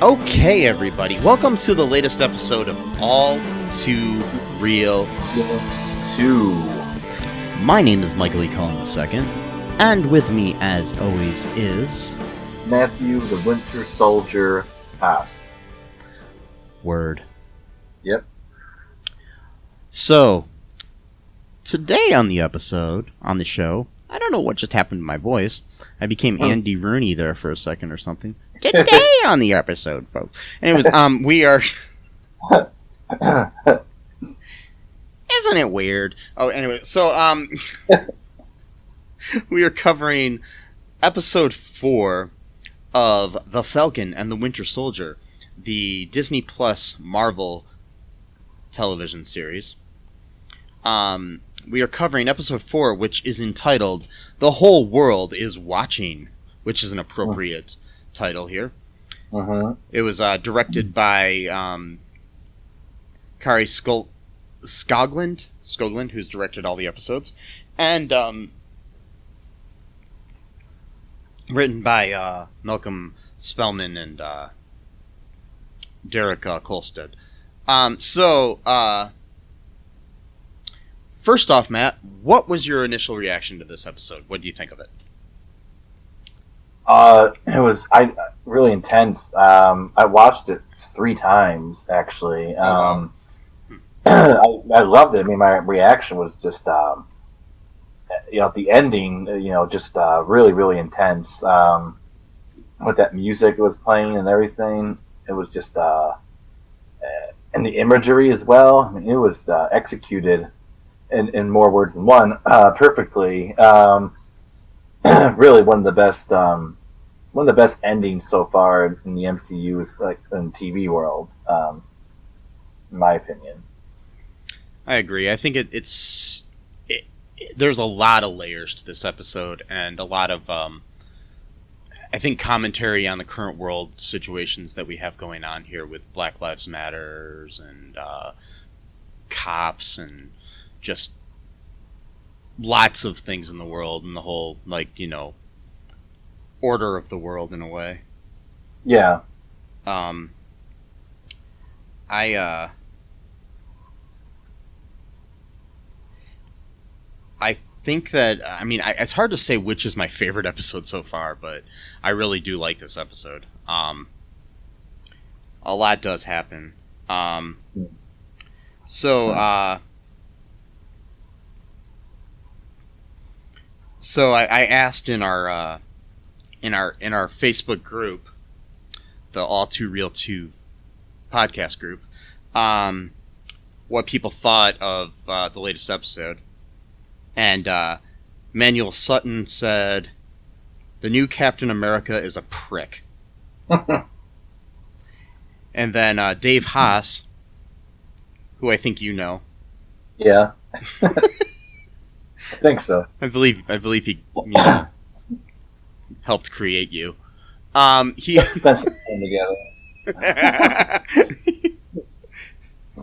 Okay, everybody, welcome to the latest episode of All2ReelToo. My name is Michael E. Cullen II, and with me, as always, is... Matthew the Winter Soldier Haas. Word. Yep. So, today on the show, I don't know what just happened to my voice. I became Andy Rooney there for a second or something. Today on the episode, folks. Anyways, we are... Isn't it weird? Oh, anyway, so, we are covering episode 4 of The Falcon and the Winter Soldier, the Disney Plus Marvel television series. We are covering episode 4, which is entitled The Whole World is Watching, which is an appropriate title here. It was directed by Kari Skogland, who's directed all the episodes, and written by Malcolm Spellman and Derek Kolstad. First off, Matt, what was your initial reaction to this episode? What do you think of it? It was really intense. I watched it 3 times, actually. I loved it. I mean, my reaction was just, the ending, just really, really intense. With that music that was playing and everything, it was just, and the imagery as well. I mean, it was executed in more words than one, perfectly. Really one of the best endings so far in the MCU is like in the TV world, in my opinion. I agree. I think there's a lot of layers to this episode and a lot of I think commentary on the current world situations that we have going on here with Black Lives Matters and cops and just lots of things in the world and the whole, order of the world in a way. Yeah. I think that, it's hard to say which is my favorite episode so far, but I really do like this episode. A lot does happen. So I asked in our Facebook group, the All2ReelToo podcast group, what people thought of the latest episode. And Manuel Sutton said, "The new Captain America is a prick." And then Dave Haas, who I think you know. Yeah. I think so. I believe he helped create you. He spent some time together.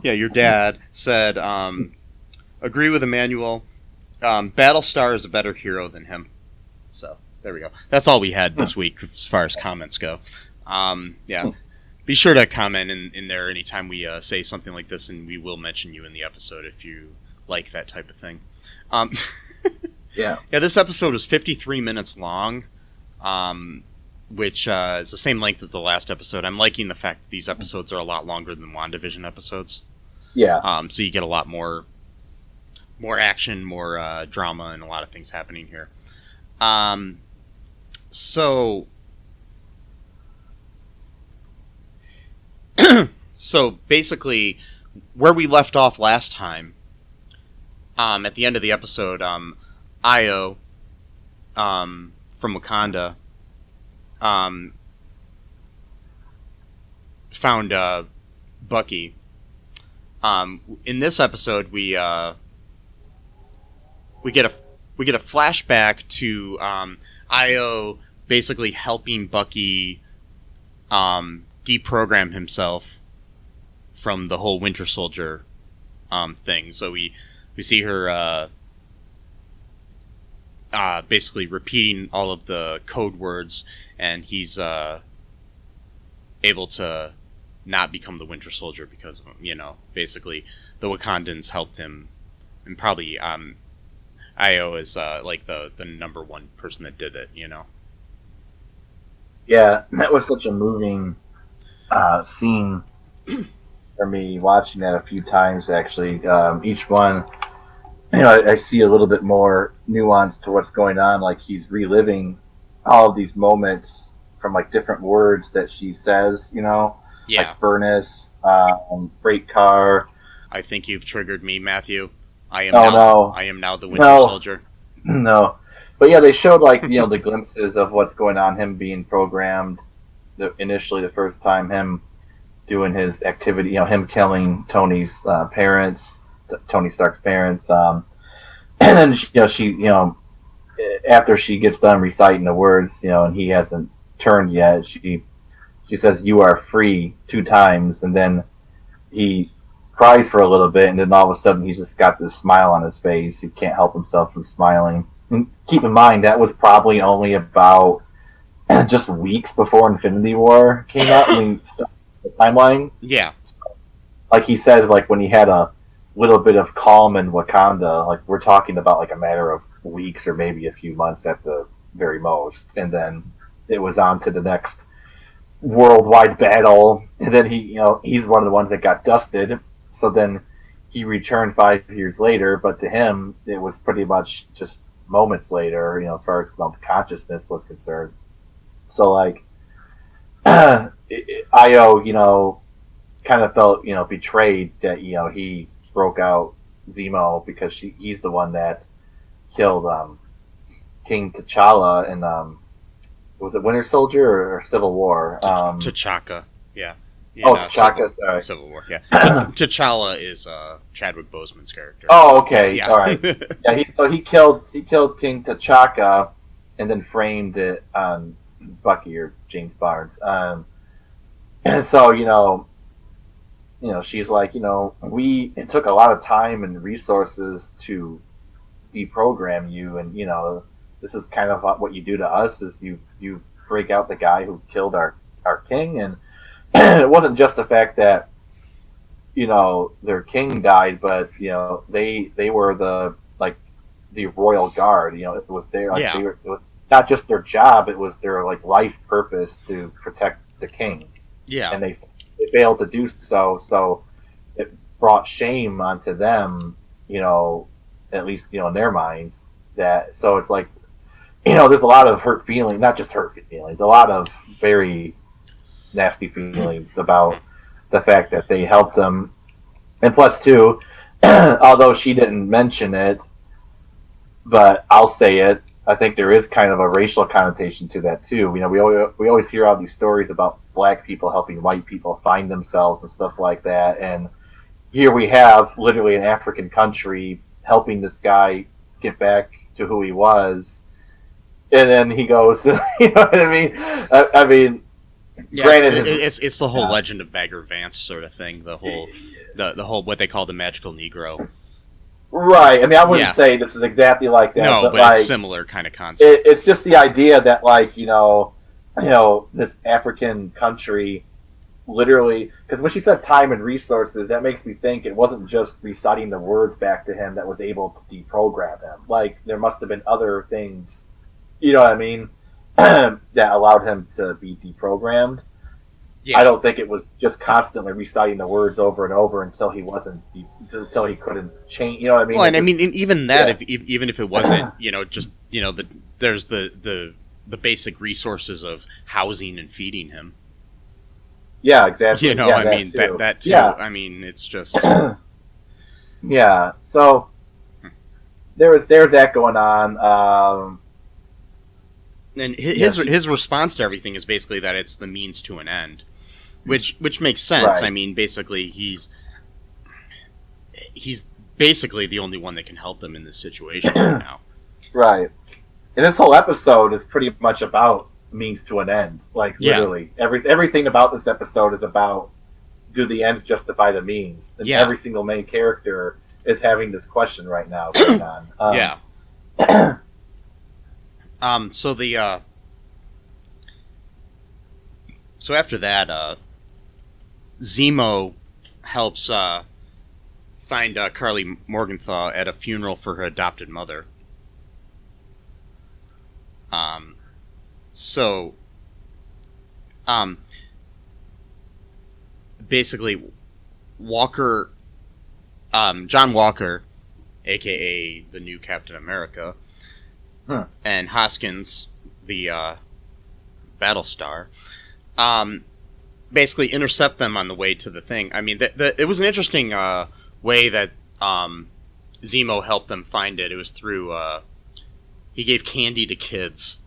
Yeah, your dad said, agree with Emmanuel. Battlestar is a better hero than him. So, there we go. That's all we had this week as far as comments go. Yeah. Be sure to comment in there anytime we say something like this, and we will mention you in the episode if you like that type of thing. Yeah. Yeah, this episode was 53 minutes long, which is the same length as the last episode. I'm liking the fact that these episodes are a lot longer than WandaVision episodes. Yeah. So you get a lot more action, more drama, and a lot of things happening here. So basically, where we left off last time, at the end of the episode, Io, from Wakanda, found Bucky. In this episode, we get a flashback to Io basically helping Bucky deprogram himself from the whole Winter Soldier thing. So we see her basically repeating all of the code words, and he's able to not become the Winter Soldier because, basically the Wakandans helped him, and probably Io is like the number one person that did it. Yeah, that was such a moving scene for me, watching that a few times actually. Each one, I see a little bit more nuance to what's going on. Like, he's reliving all of these moments from like different words that she says, like furnace, freight car. I think you've triggered me, Matthew. I am now the Winter Soldier. No. But yeah, they showed like, the glimpses of what's going on, him being programmed initially the first time, him doing his activity, him killing Tony's parents, Tony Stark's parents. And then, she, after she gets done reciting the words, and he hasn't turned yet, she says, "You are free" 2 times, and then he cries for a little bit, and then all of a sudden he's just got this smile on his face. He can't help himself from smiling. And keep in mind, that was probably only about just weeks before Infinity War came out. The timeline. Yeah. Like he said, like when he had a little bit of calm in Wakanda, like we're talking about like a matter of weeks or maybe a few months at the very most. And then it was on to the next worldwide battle. And then he's one of the ones that got dusted. So then he returned 5 years later, but to him, it was pretty much just moments later, as far as consciousness was concerned. So like, Io, kind of felt, betrayed that, he broke out Zemo because he's the one that killed King T'Challa in, was it Winter Soldier or Civil War? T'Chaka, yeah. T'Chaka, sorry. Civil War, yeah. T'Challa is Chadwick Boseman's character. Oh, okay, yeah. All right. Yeah, he killed King T'Chaka and then framed it on Bucky or James Barnes. And so, she's like, it took a lot of time and resources to deprogram you, and, this is kind of what you do to us, is you break out the guy who killed our king. And it wasn't just the fact that, their king died, but, they were the royal guard, it was their, like, it was not just their job, it was their, like, life purpose to protect the king. Yeah. And they failed to do so it brought shame onto them, at least, in their minds. So it's like, there's a lot of hurt feelings, not just hurt feelings, a lot of very nasty feelings about the fact that they helped them. And plus, too, although she didn't mention it, but I'll say it, I think there is kind of a racial connotation to that, too. We always hear all these stories about black people helping white people find themselves and stuff like that. And here we have literally an African country helping this guy get back to who he was. And then he goes, you know what I mean? I mean, yeah, granted, it's the whole Legend of Bagger Vance sort of thing. The whole what they call the magical Negro. Right. I mean, I wouldn't say this is exactly like that. No, but it's similar kind of concept. It's just the idea that, like, this African country, literally, because when she said time and resources, that makes me think it wasn't just reciting the words back to him that was able to deprogram him. Like, there must have been other things, you know what I mean, that allowed him to be deprogrammed. Yeah. I don't think it was just constantly reciting the words over and over until he couldn't change. You know what I mean? Well, and I mean, even that, even if it wasn't, there's the basic resources of housing and feeding him. Yeah, exactly. I mean, that too. Yeah. I mean, it's just. Yeah. So there's that going on. And his response to everything is basically that it's the means to an end, which makes sense. Right. I mean, basically he's basically the only one that can help them in this situation right now. Right. And this whole episode is pretty much about means to an end. Like, literally. Everything about this episode is about, do the ends justify the means? And every single main character is having this question right now going on. So after that, Zemo helps find Carly Morgenthau at a funeral for her adopted mother. Basically, Walker, John Walker, aka the new Captain America, and Hoskins, the Battlestar, basically intercept them on the way to the thing. I mean, it was an interesting way that Zemo helped them find it. It was through he gave candy to kids.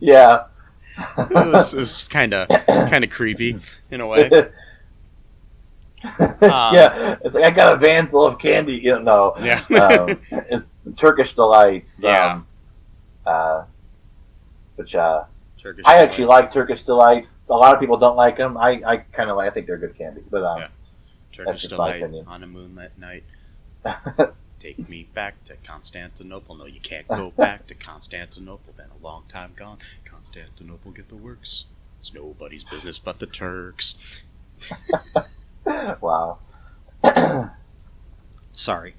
Yeah. It was kind of creepy in a way. Yeah, it's like, I got a van full of candy. You know, yeah. It's Turkish delights. Yeah. Which I actually like Turkish delights. A lot of people don't like them. I kind of like. I think they're good candy. But Turkish delight on a moonlit night. Take me back to Constantinople. No, you can't go back to Constantinople. Been a long time gone. Constantinople, get the works. It's nobody's business but the Turks. Wow. Sorry.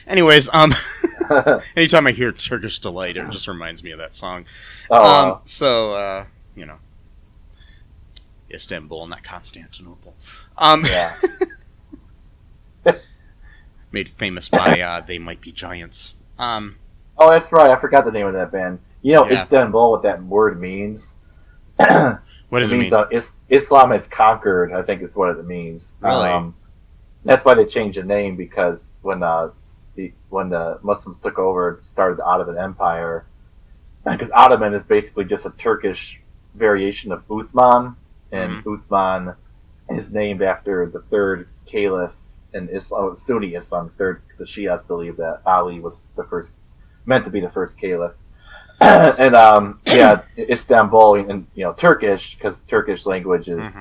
Anyways, anytime I hear Turkish delight, it just reminds me of that song. Oh. So, Istanbul, not Constantinople. Yeah. Made famous by They Might Be Giants. Oh, that's right. I forgot the name of that band. You know, Istanbul, what that word means. What does it mean? Islam is conquered, I think is what it means. Really? That's why they changed the name, because when the Muslims took over, started the Ottoman Empire, because Ottoman is basically just a Turkish variation of Uthman, and Uthman is named after the third caliph in Islam, Sunni Islam. The Shias believe that Ali was meant to be the first caliph. And Istanbul, and Turkish, because Turkish language is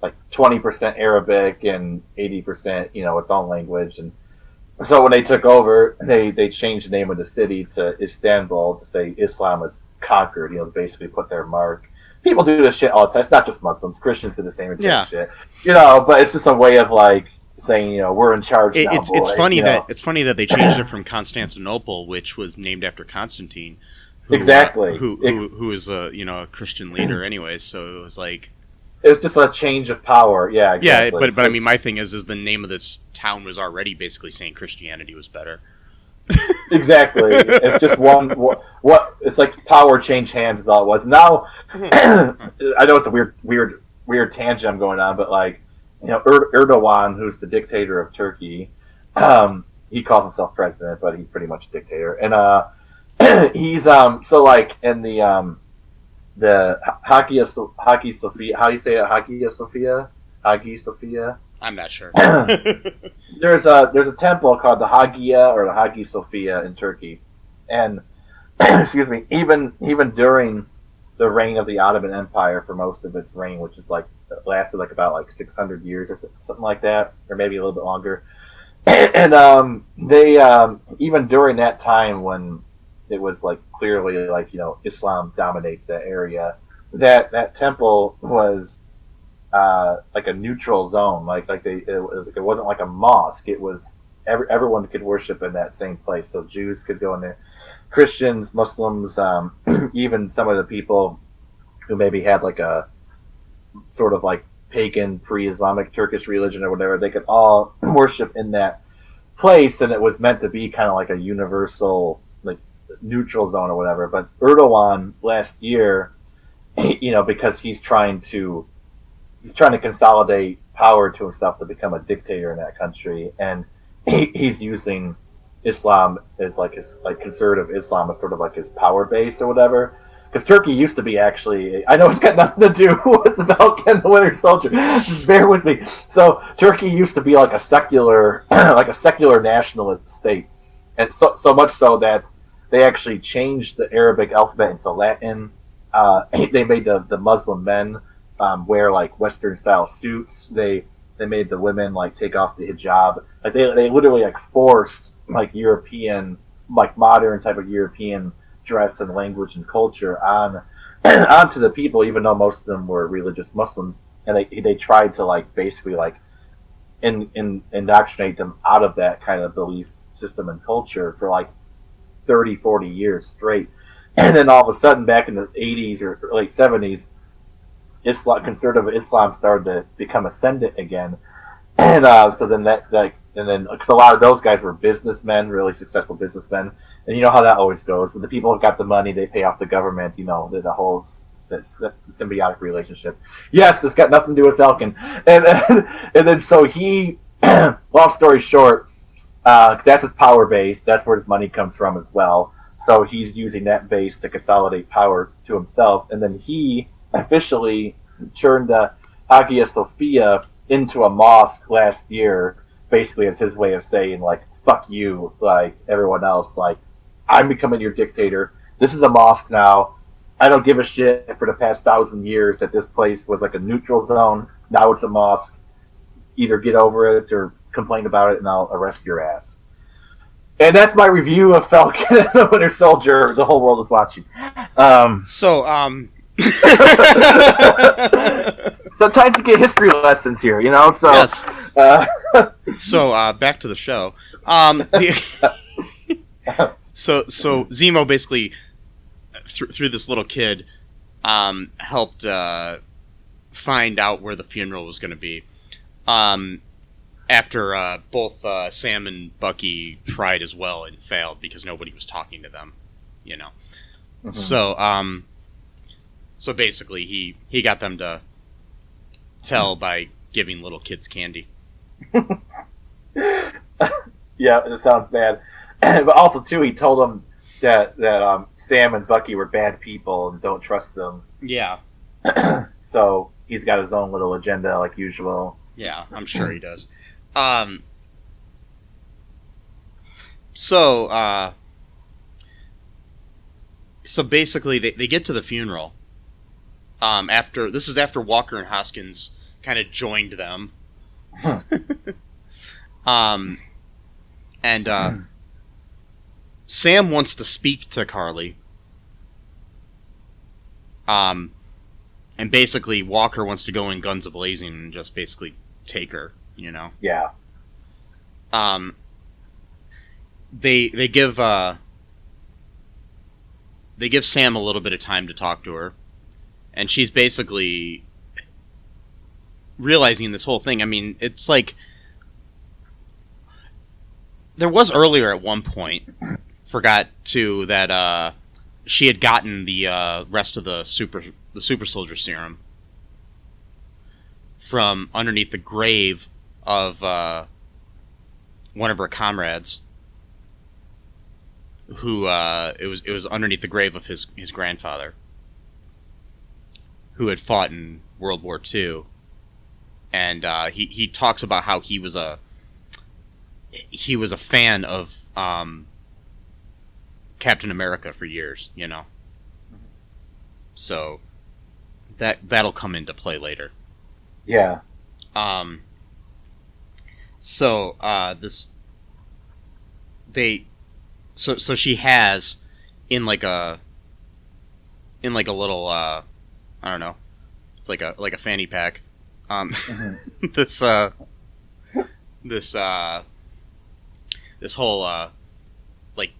like 20% Arabic and 80% its own language. And so when they took over, they changed the name of the city to Istanbul to say Islam is conquered. To basically put their mark. People do this shit all the time. It's not just Muslims. Christians do the same exact shit. But it's just a way of like saying, we're in charge now. It's funny that they changed it from Constantinople, which was named after Constantine. Who is a Christian leader anyways, so it was like it was just a change of power. Yeah, exactly. Yeah, but I mean, my thing is the name of this town was already basically saying Christianity was better. Exactly. It's just what it's like power changed hands is all it was. Now I know it's a weird tangent I'm going on, but like Erdogan, who's the dictator of Turkey, he calls himself president, but he's pretty much a dictator. And he's so like in the Hagia Sophia. How do you say it? Hagia Sophia. I'm not sure. There's a temple called the Hagia or the Hagia Sophia in Turkey, and excuse me, even during the reign of the Ottoman Empire, for most of its reign, which is lasted about 600 years or something like that, or maybe a little bit longer, and they even during that time when it was clearly Islam dominates that area, that temple was like a neutral zone, it wasn't like a mosque. It was everyone could worship in that same place. So Jews could go in there, Christians, Muslims, even some of the people who maybe had a sort of pagan pre-Islamic Turkish religion or whatever, they could all worship in that place, and it was meant to be kind of like a universal neutral zone or whatever. But Erdogan last year, because he's trying to consolidate power to himself to become a dictator in that country, and he's using Islam is like his like conservative Islam is sort of like his power base or whatever. Because Turkey used to be actually, I know it's got nothing to do with the Falcon and the Winter Soldier. Just bear with me. So Turkey used to be like a secular, like a secular nationalist state, and so much so that they actually changed the Arabic alphabet into Latin. They made the Muslim men wear like Western style suits. They made the women like take off the hijab. Like they literally like forced like European, like modern type of European dress and language and culture on onto the people, even though most of them were religious Muslims, and they tried to like basically like indoctrinate them out of that kind of belief system and culture for like 30, 40 years straight. And then all of a sudden, back in the 80s or late 70s, conservative Islam started to become ascendant again, and so then because a lot of those guys were businessmen, really successful businessmen, and you know how that always goes. When the people who got the money, they pay off the government. You know the whole symbiotic relationship. Yes, it's got nothing to do with Falcon, and then so he, long story short, because that's his power base, that's where his money comes from as well. So he's using that base to consolidate power to himself, and then he officially turned Hagia Sophia into a mosque last year, basically as his way of saying like fuck you, like everyone else, like I'm becoming your dictator. This is a mosque now. I don't give a shit for the past 1,000 years that this place was like a neutral zone. Now it's a mosque. Either get over it or complain about it, and I'll arrest your ass. And that's my review of Falcon and the Winter Soldier. The whole world is watching. Sometimes you get history lessons here, you know. So, yes. So back to the show. So Zemo basically through this little kid helped find out where the funeral was going to be. After both Sam and Bucky tried as well and failed because nobody was talking to them, you know. Mm-hmm. So basically he got them to tell by giving little kids candy. Yeah, it sounds bad. But also, too, he told them that Sam and Bucky were bad people and don't trust them. Yeah. So he's got his own little agenda, like usual. Yeah, I'm sure he does. So basically, they get to the funeral. After Walker and Hoskins kind of joined them. And Sam wants to speak to Carly. And basically Walker wants to go in guns a-blazing and just basically take her, you know? Yeah. They give Sam a little bit of time to talk to her, and she's basically realizing this whole thing. I mean, it's like there was earlier at one point, forgot to that she had gotten the rest of the super soldier serum from underneath the grave of one of her comrades, who it was underneath the grave of his grandfather, who had fought in World War II, and he talks about how he was a fan of Captain America for years, you know. So that'll come into play later. Yeah. So she has in like a little I don't know, it's like a fanny pack. This whole like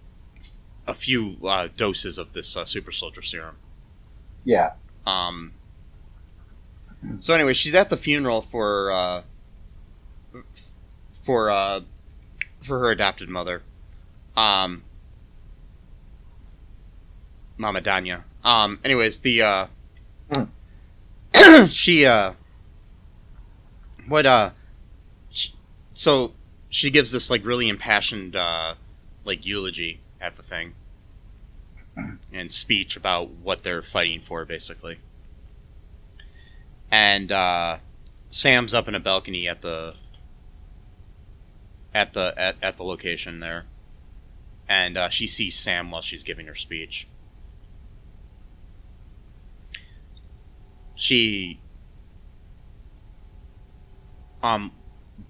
a few doses of this super soldier serum. Yeah. So anyway, she's at the funeral for her adopted mother, Mama Danya. Anyways, so she gives this like really impassioned like eulogy at the thing and speech about what they're fighting for, basically. And Sam's up in a balcony at the location there, and she sees Sam while she's giving her speech. She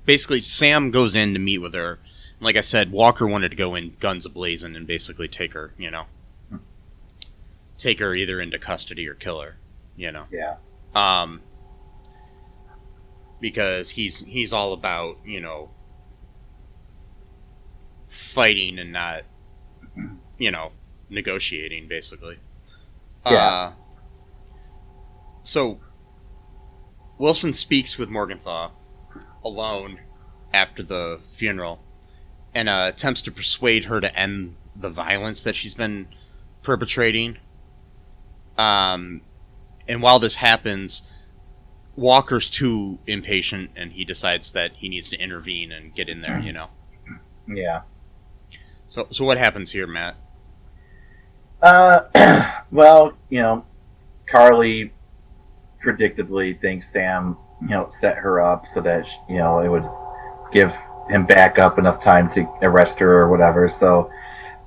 basically, Sam goes in to meet with her. Like I said, Walker wanted to go in guns a-blazing and basically take her, take her either into custody or kill her, Yeah. Because he's all about, fighting and not, negotiating, basically. Yeah. So Wilson speaks with Morgenthau alone after the funeral and attempts to persuade her to end the violence that she's been perpetrating. And while this happens, Walker's too impatient, and he decides that he needs to intervene and get in there, Yeah. So what happens here, Matt? Well, Carly predictably thinks Sam, set her up so that, it would give him back up enough time to arrest her or whatever. So,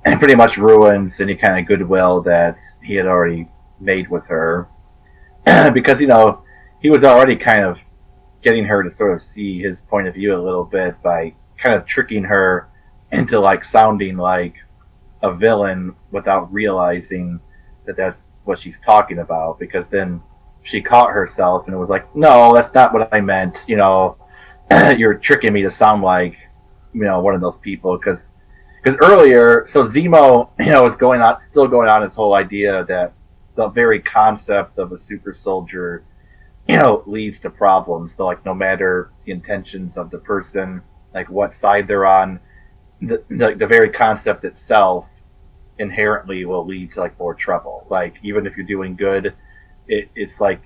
and pretty much ruins any kind of goodwill that he had already made with her. Because, he was already kind of getting her to sort of see his point of view a little bit by kind of tricking her into, like, sounding like a villain without realizing that that's what she's talking about. Because then she caught herself and it was like, no, that's not what I meant. You're tricking me to sound like, one of those people. Because earlier, so Zemo, is still going on his whole idea that the very concept of a super soldier, leads to problems. So, like, no matter the intentions of the person, like what side they're on, the very concept itself inherently will lead to, like, more trouble. Like, even if you're doing good, it's like,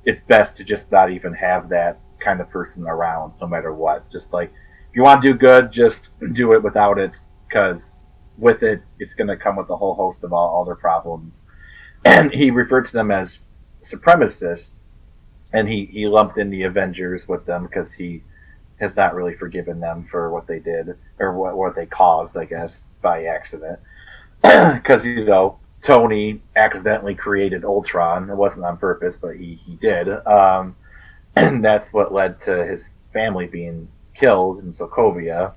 it's best to just not even have that kind of person around, no matter what. Just like, if you want to do good, just do it without it, because with it, it's going to come with a whole host of all their problems. And he referred to them as supremacists, and he lumped in the Avengers with them because he has not really forgiven them for what they did, or what they caused, I guess, by accident. Because, Tony accidentally created Ultron. It wasn't on purpose, but he did. And that's what led to his family being killed in Sokovia.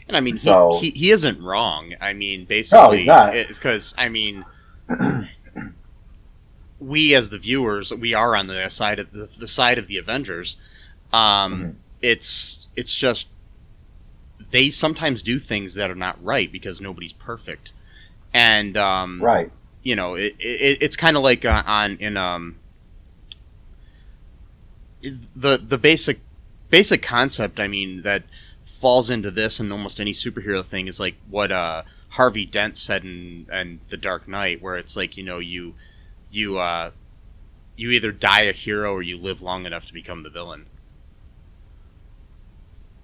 And I mean, so, he isn't wrong. I mean, basically, no, he's not. It's because, I mean, we as the viewers, we are on the side of the side of the Avengers. It's just they sometimes do things that are not right because nobody's perfect, and right. It's kind of like the basic concept. I mean, that falls into this and almost any superhero thing is like what Harvey Dent said in The Dark Knight, where it's like, you either die a hero or you live long enough to become the villain.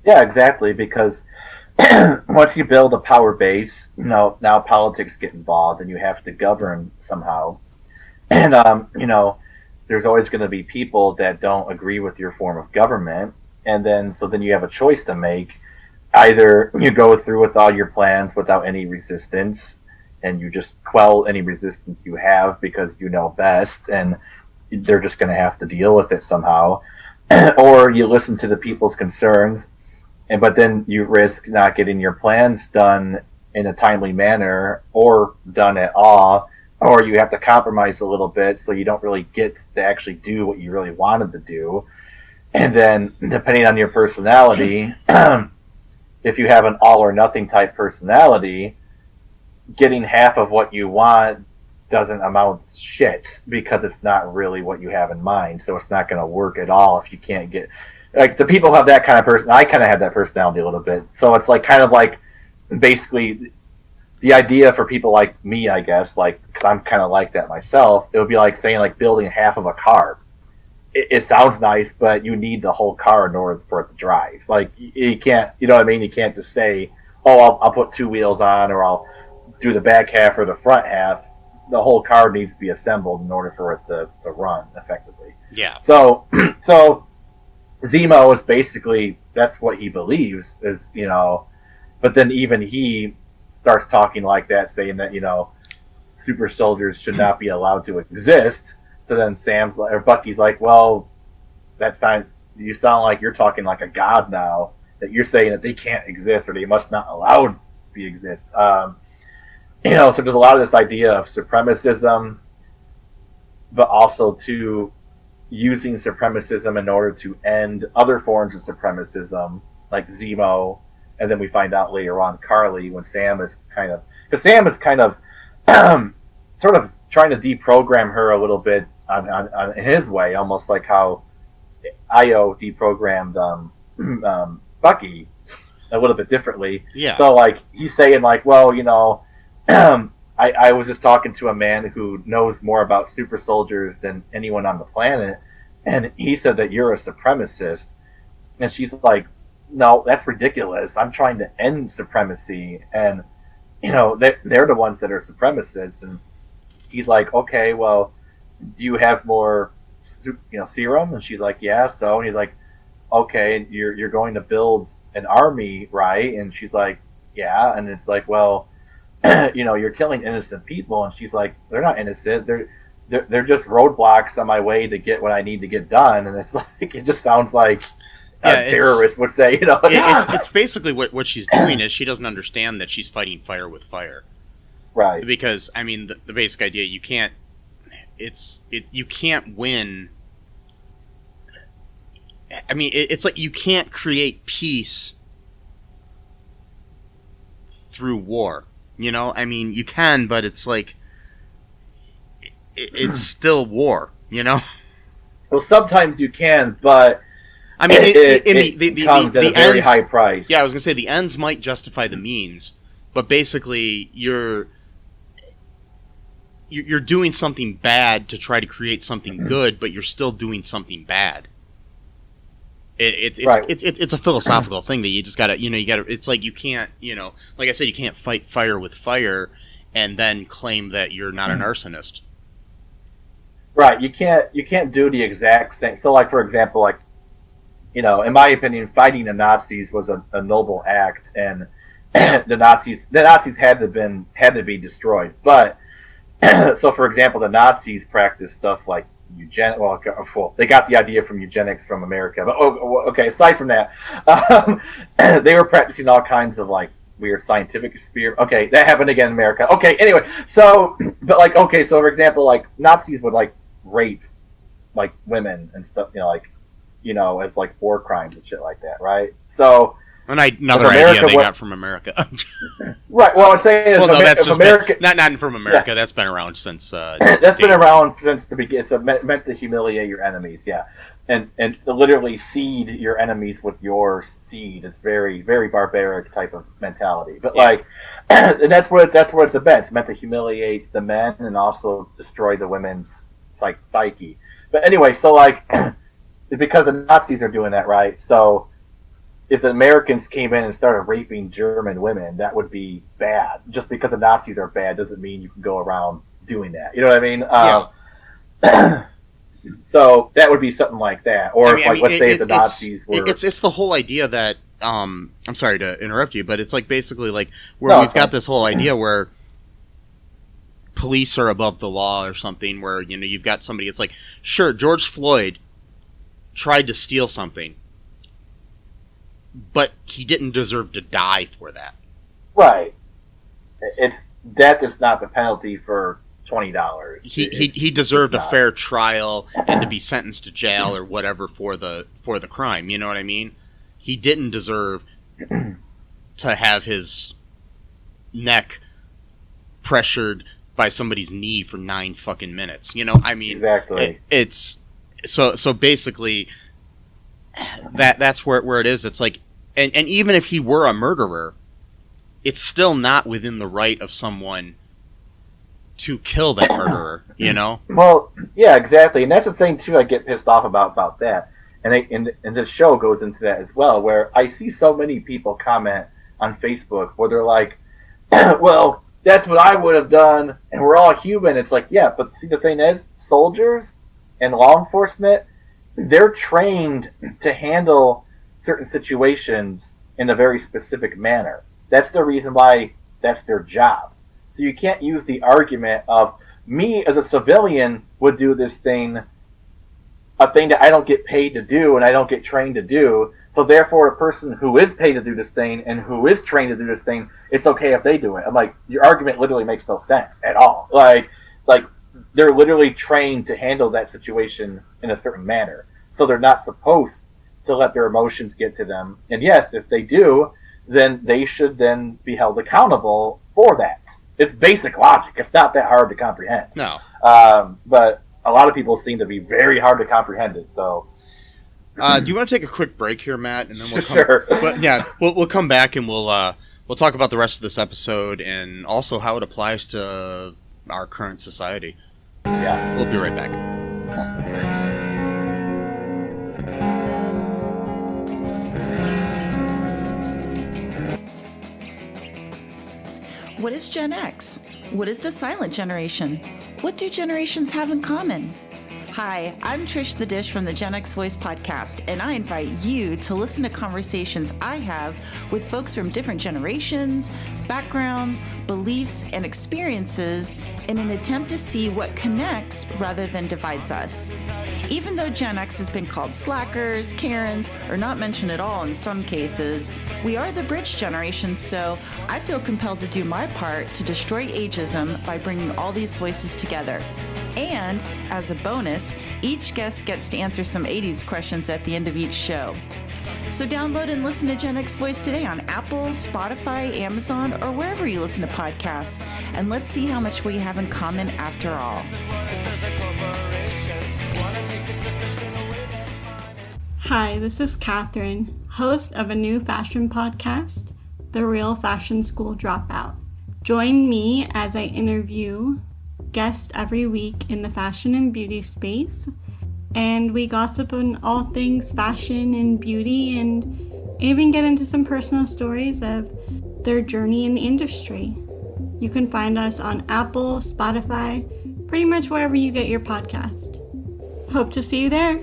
Yeah, exactly. Because once you build a power base, now politics get involved and you have to govern somehow. And, there's always going to be people that don't agree with your form of government. And then you have a choice to make. Either you go through with all your plans without any resistance and you just quell any resistance you have because you know best and they're just going to have to deal with it somehow. Or you listen to the people's concerns, but then you risk not getting your plans done in a timely manner or done at all, or you have to compromise a little bit so you don't really get to actually do what you really wanted to do. And then, depending on your personality, if you have an all or nothing type personality, getting half of what you want doesn't amount to shit because it's not really what you have in mind. So it's not going to work at all if you can't get, like, the people who have that kind of person. I kind of have that personality a little bit. So it's like kind of like basically the idea for people like me, I guess, like, because I'm kind of like that myself. It would be like saying like building half of a car. It sounds nice, but you need the whole car in order for it to drive. Like, you can't, you know what I mean? You can't just say, oh, I'll put two wheels on, or I'll do the back half or the front half. The whole car needs to be assembled in order for it to run effectively. Yeah. So Zemo is basically, that's what he believes is, but then even he starts talking like that, saying that, super soldiers should not be allowed to exist. So then Bucky's like, well, you sound like you're talking like a god now, that you're saying that they can't exist or they must not allow to exist. So there's a lot of this idea of supremacism, but also to using supremacism in order to end other forms of supremacism, like Zemo, and then we find out later on Carly, when Sam is kind of sort of trying to deprogram her a little bit in his way, almost like how Io deprogrammed Bucky a little bit differently. Yeah. So like he's saying like, well, I was just talking to a man who knows more about super soldiers than anyone on the planet, and he said that you're a supremacist. And she's like, no, that's ridiculous. I'm trying to end supremacy, and they're the ones that are supremacists. And he's like, okay, well, do you have more serum? And she's like, yeah. So, and he's like, okay, you're going to build an army, right? And she's like, yeah. And it's like, well, you're killing innocent people. And she's like, they're not innocent. They're just roadblocks on my way to get what I need to get done. And it's like, it just sounds like a terrorist would say, It's basically what she's doing is she doesn't understand that she's fighting fire with fire. Right. Because, I mean, the basic idea, you can't win. I mean, it's like you can't create peace through war. I mean, you can, but it's like it's still war. Well, sometimes you can, but I mean, it comes at a very high price. Yeah, I was gonna say the ends might justify the means, but basically you're doing something bad to try to create something good, but you're still doing something bad. It's a philosophical thing that you just gotta it's like you can't like I said, you can't fight fire with fire and then claim that you're not an arsonist. Right, you can't do the exact same. So like for example, like in my opinion, fighting the Nazis was a noble act, and the Nazis had to be destroyed. But so for example, the Nazis practiced stuff like eugenics. Well, they got the idea from eugenics from America. But okay, aside from that, they were practicing all kinds of like weird scientific experiment. Okay, that happened again in America. Okay, anyway, so but like okay, so for example, like Nazis would like rape like women and stuff, as like war crimes and shit like that, right? So another idea they got from America. Right. Well, I'm saying is that's just America, not from America. Yeah. That's been around since. Been around since the beginning. It's meant to humiliate your enemies. Yeah, and literally seed your enemies with your seed. It's very very barbaric type of mentality. But like, and that's what it's about. It's meant to humiliate the men and also destroy the women's psyche. But anyway, so like, because the Nazis are doing that, right? So if the Americans came in and started raping German women, that would be bad. Just because the Nazis are bad doesn't mean you can go around doing that. You know what I mean? Yeah. So that would be something like that. Or let's say the Nazis were... It's the whole idea that... I'm sorry to interrupt you, but it's like basically like where we've got this whole idea where police are above the law or something, where you've got somebody... It's like, sure, George Floyd tried to steal something, but he didn't deserve to die for that. Right. Death is not the penalty for $20. He deserved a fair trial and to be sentenced to jail or whatever for the crime. You know what I mean? He didn't deserve to have his neck pressured by somebody's knee for 9 fucking minutes. I mean, exactly. It's so basically that's where it is. It's like. And even if he were a murderer, it's still not within the right of someone to kill that murderer, Well, yeah, exactly. And that's the thing, too, I get pissed off about that. And this show goes into that as well, where I see so many people comment on Facebook where they're like, well, that's what I would have done, and we're all human. It's like, yeah, but see, the thing is, soldiers and law enforcement, they're trained to handle certain situations in a very specific manner. That's the reason why that's their job. So you can't use the argument of me as a civilian would do this thing, a thing that I don't get paid to do and I don't get trained to do. So therefore, a person who is paid to do this thing and who is trained to do this thing, it's okay if they do it. I'm like, your argument literally makes no sense at all. Like they're literally trained to handle that situation in a certain manner. So they're not supposed to let their emotions get to them. And yes, if they do, then they should then be held accountable for that. It's basic logic. It's not that hard to comprehend. No. But a lot of people seem to be very hard to comprehend it. So, do you want to take a quick break here, Matt, and then we'll come, sure. But yeah, we'll come back and we'll talk about the rest of this episode and also how it applies to our current society. Yeah, we'll be right back. What is Gen X? What is the silent generation? What do generations have in common? Hi, I'm Trish the Dish from the Gen X Voice podcast, and I invite you to listen to conversations I have with folks from different generations, backgrounds, beliefs, and experiences in an attempt to see what connects rather than divides us. Even though Gen X has been called slackers, Karens, or not mentioned at all in some cases, we are the bridge generation, so I feel compelled to do my part to destroy ageism by bringing all these voices together. And, as a bonus, each guest gets to answer some 80s questions at the end of each show. So download and listen to Gen X Voice today on Apple, Spotify, Amazon, or wherever you listen to podcasts. And let's see how much we have in common after all. Hi, this is Catherine, host of a new fashion podcast, The Real Fashion School Dropout. Join me as I interview guests every week in the fashion and beauty space, and we gossip on all things fashion and beauty and even get into some personal stories of their journey in the industry. You can find us on Apple, Spotify, pretty much wherever you get your podcast. Hope to see you there.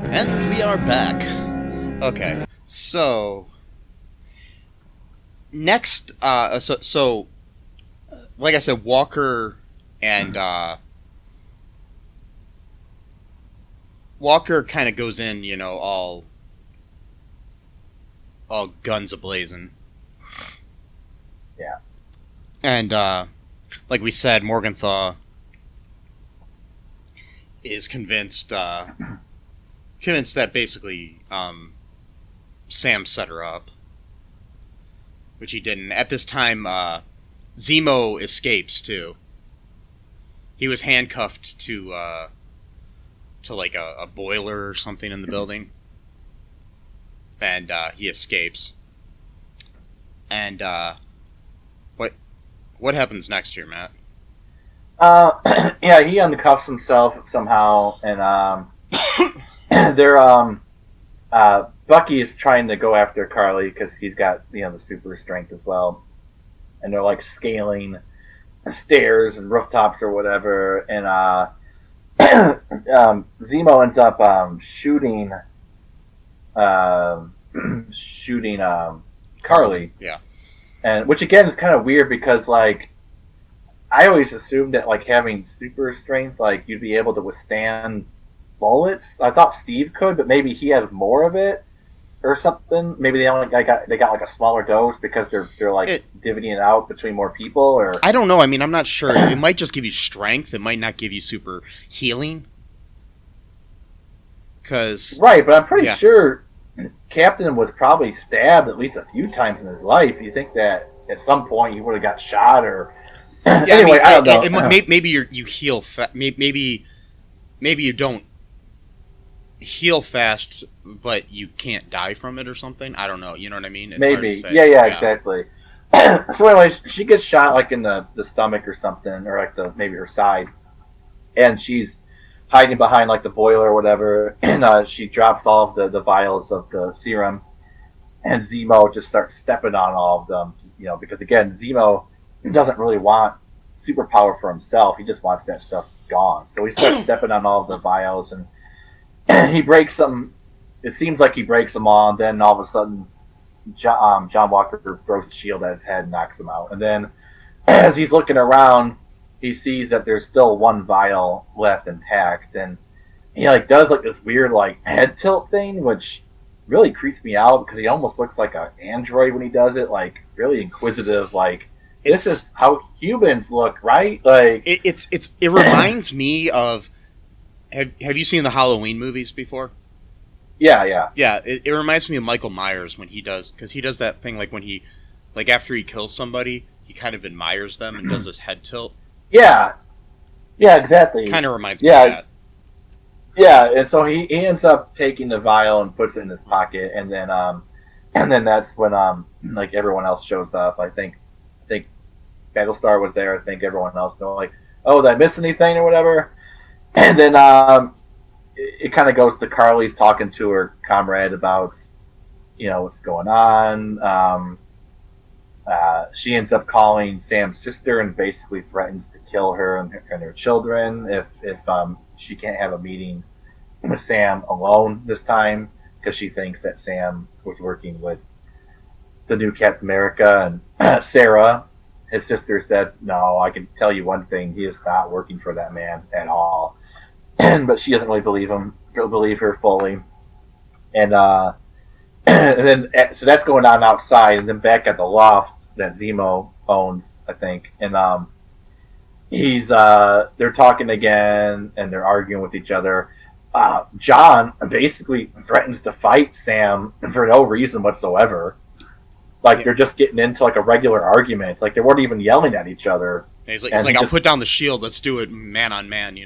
And we are back. Okay, so next, so like I said, Walker and Walker kind of goes in, you know, all guns a-blazing. Yeah. And like we said, Morgenthau is convinced that basically Sam set her up, which he didn't. At this time, Zemo escapes too. He was handcuffed to like a boiler or something in the building, and he escapes. And what happens next here, Matt? Yeah, he uncuffs himself somehow, and Bucky is trying to go after Carly because he's got, you know, the super strength as well, and they're like scaling stairs and rooftops or whatever, and Zemo ends up shooting Carly. Yeah. And which again is kind of weird because like I always assumed that like having super strength, like you'd be able to withstand bullets. I thought Steve could, but maybe he had more of it or something. Maybe they got like a smaller dose because they're like divvying it out between more people. Or I don't know. I mean, I'm not sure. It might just give you strength. It might not give you super healing. Right, but I'm pretty sure Captain was probably stabbed at least a few times in his life. You think that at some point he would have got shot or anyway? I don't know. Maybe you heal. Maybe you don't heal fast, but you can't die from it or something. I don't know. You know what I mean? It's maybe. hard to say. Yeah, exactly. So anyway, she gets shot like in the stomach or something, or like maybe her side, and she's hiding behind like the boiler or whatever, and she drops all of the vials of the serum, and Zemo just starts stepping on all of them, because again, Zemo doesn't really want superpower for himself. He just wants that stuff gone. So he starts stepping on all of the vials, and he breaks them. It seems like he breaks them all, and then all of a sudden, John Walker throws a shield at his head and knocks him out. And then, as he's looking around, he sees that there's still one vial left intact, and he does this weird head tilt thing, which really creeps me out because he almost looks like an android when he does it, really inquisitive, this is how humans look, right? It reminds me of have you seen the Halloween movies before? Yeah. Yeah, it reminds me of Michael Myers when he does that thing when he after he kills somebody, he kind of admires them and does this head tilt. Yeah, exactly. Kind of reminds me of that. Yeah, and so he ends up taking the vial and puts it in his pocket, and then that's when everyone else shows up. I think Battlestar was there. I think everyone else. They're like, "Oh, did I miss anything or whatever?" And then it kind of goes to Carly's talking to her comrade about what's going on. She ends up calling Sam's sister and basically threatens to kill her and her children if she can't have a meeting with Sam alone this time, because she thinks that Sam was working with the new Captain America. And Sarah, his sister, said, "No, I can tell you one thing: he is not working for that man at all." But she doesn't really believe her fully. And then so that's going on outside, and then back at the loft that Zemo owns, I think, and they're talking again, and they're arguing with each other. John basically threatens to fight Sam for no reason whatsoever. They're just getting into a regular argument. They weren't even yelling at each other. He's like, I'll put down the shield. Let's do it man on man.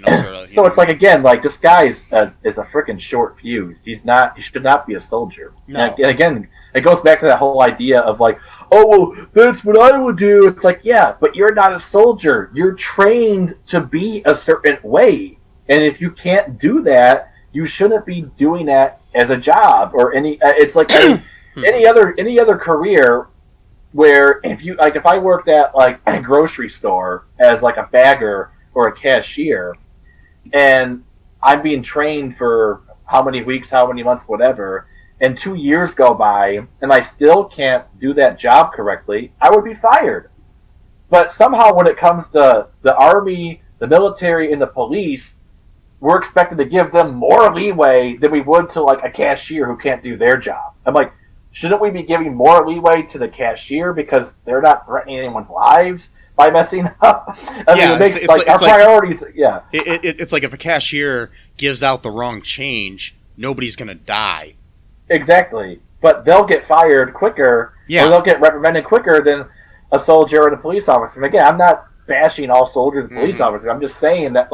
So it's again, this guy is a freaking short fuse. He should not be a soldier. No. And again, it goes back to that whole idea of oh, well, that's what I would do. It's yeah, but you're not a soldier. You're trained to be a certain way. And if you can't do that, you shouldn't be doing that as a job or any. It's any other career where if I worked at a grocery store as a bagger or a cashier, and I'm being trained for how many weeks, how many months, whatever, and 2 years go by and I still can't do that job correctly, I would be fired. But somehow when it comes to the Army, the military, and the police, we're expected to give them more leeway than we would to a cashier who can't do their job. I'm shouldn't we be giving more leeway to the cashier because they're not threatening anyone's lives by messing up? It makes our priorities. Yeah, it's if a cashier gives out the wrong change, nobody's gonna die. Exactly, but they'll get fired quicker, or they'll get reprimanded quicker than a soldier or a police officer. And again, I'm not bashing all soldiers and police officers. I'm just saying that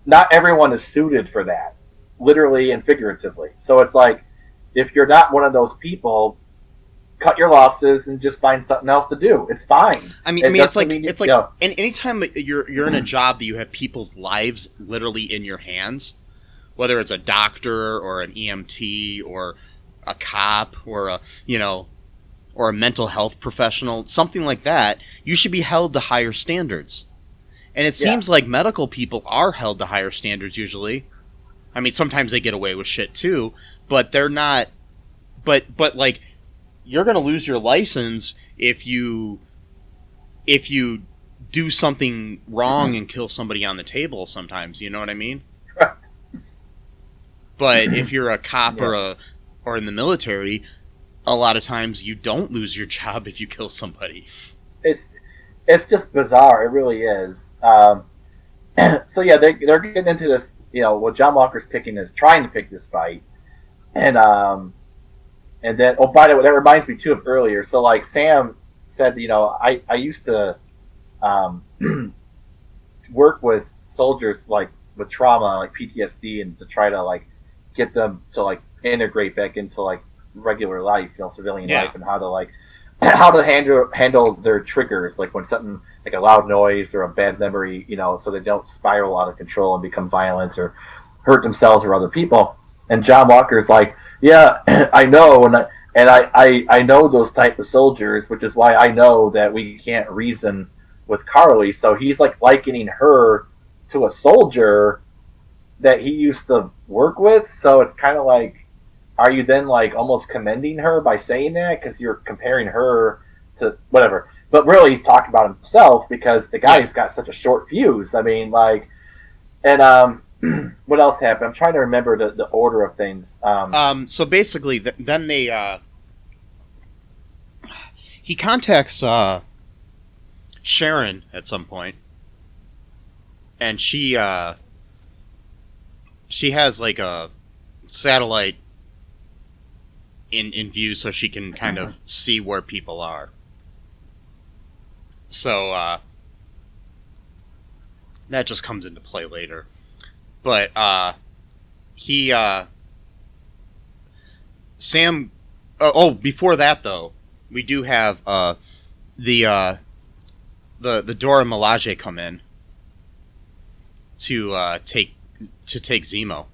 not everyone is suited for that, literally and figuratively. So it's if you're not one of those people, cut your losses and just find something else to do. It's fine. anytime you're in a job that you have people's lives literally in your hands, whether it's a doctor or an EMT or a cop or a mental health professional, something like that, you should be held to higher standards. And it seems like medical people are held to higher standards usually. I mean, sometimes they get away with shit too, but they're not. But you're going to lose your license if you do something wrong and kill somebody on the table. Sometimes, you know what I mean. But if you're a cop or in the military, a lot of times you don't lose your job if you kill somebody. It's just bizarre. It really is. So yeah, they're getting into this. John Walker's trying to pick this fight, and then by the way, that reminds me too of earlier. So Sam said, I used to work with soldiers with trauma, PTSD, and to try to get them to integrate back into regular life, civilian life, and how to how to handle their triggers, like when something like a loud noise or a bad memory, so they don't spiral out of control and become violent or hurt themselves or other people. And John Walker's like, yeah, I know, and I know those type of soldiers, which is why I know that we can't reason with Carly. So he's like likening her to a soldier that he used to work with. So it's kind of like, are you then like almost commending her by saying that because you're comparing her to whatever? But really, he's talking about himself because the guy's got such a short fuse. I mean, like, and what else happened? I'm trying to remember the order of things. So basically, then they he contacts Sharon at some point, and she has like a satellite in view so she can kind of see where people are. So that just comes into play later. But Sam. Before that though, we do have the Dora Milaje come in to take Zemo.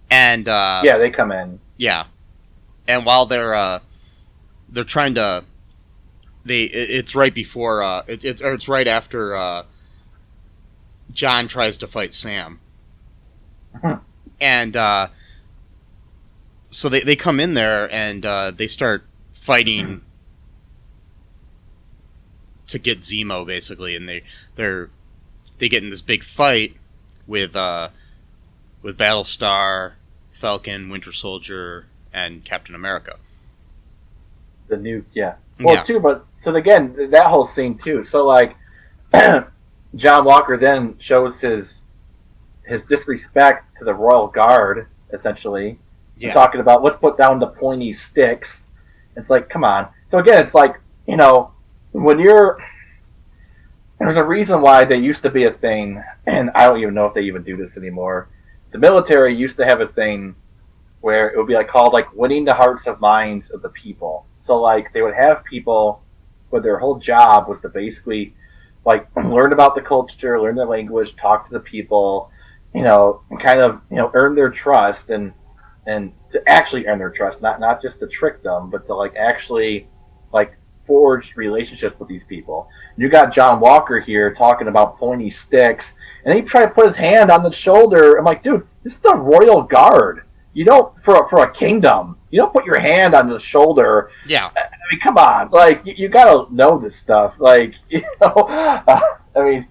And they come in. Yeah, and while they're trying to, it's right before it's right after John tries to fight Sam, and so they come in there and they start fighting to get Zemo basically, and they get in this big fight with Battlestar, Falcon, Winter Soldier, and Captain America. The new, too, but so again, that whole scene too. So like, John Walker then shows his disrespect to the Royal Guard, essentially. Yeah. Talking about let's put down the pointy sticks. It's like, come on. So again, it's like, when there's a reason why they used to be a thing, and I don't even know if they even do this anymore. The military used to have a thing where it would be like called like winning the hearts and minds of the people. So like they would have people where their whole job was to basically like learn about the culture, learn their language, talk to the people, and kind of earn their trust and to actually earn their trust, not just to trick them, but to like actually like forge relationships with these people. You got John Walker here talking about pointy sticks, and he tried to put his hand on the shoulder. I'm like, dude, this is the Royal Guard. You don't for a kingdom. You don't put your hand on the shoulder. Yeah. I mean, come on. Like you gotta know this stuff. Like I mean,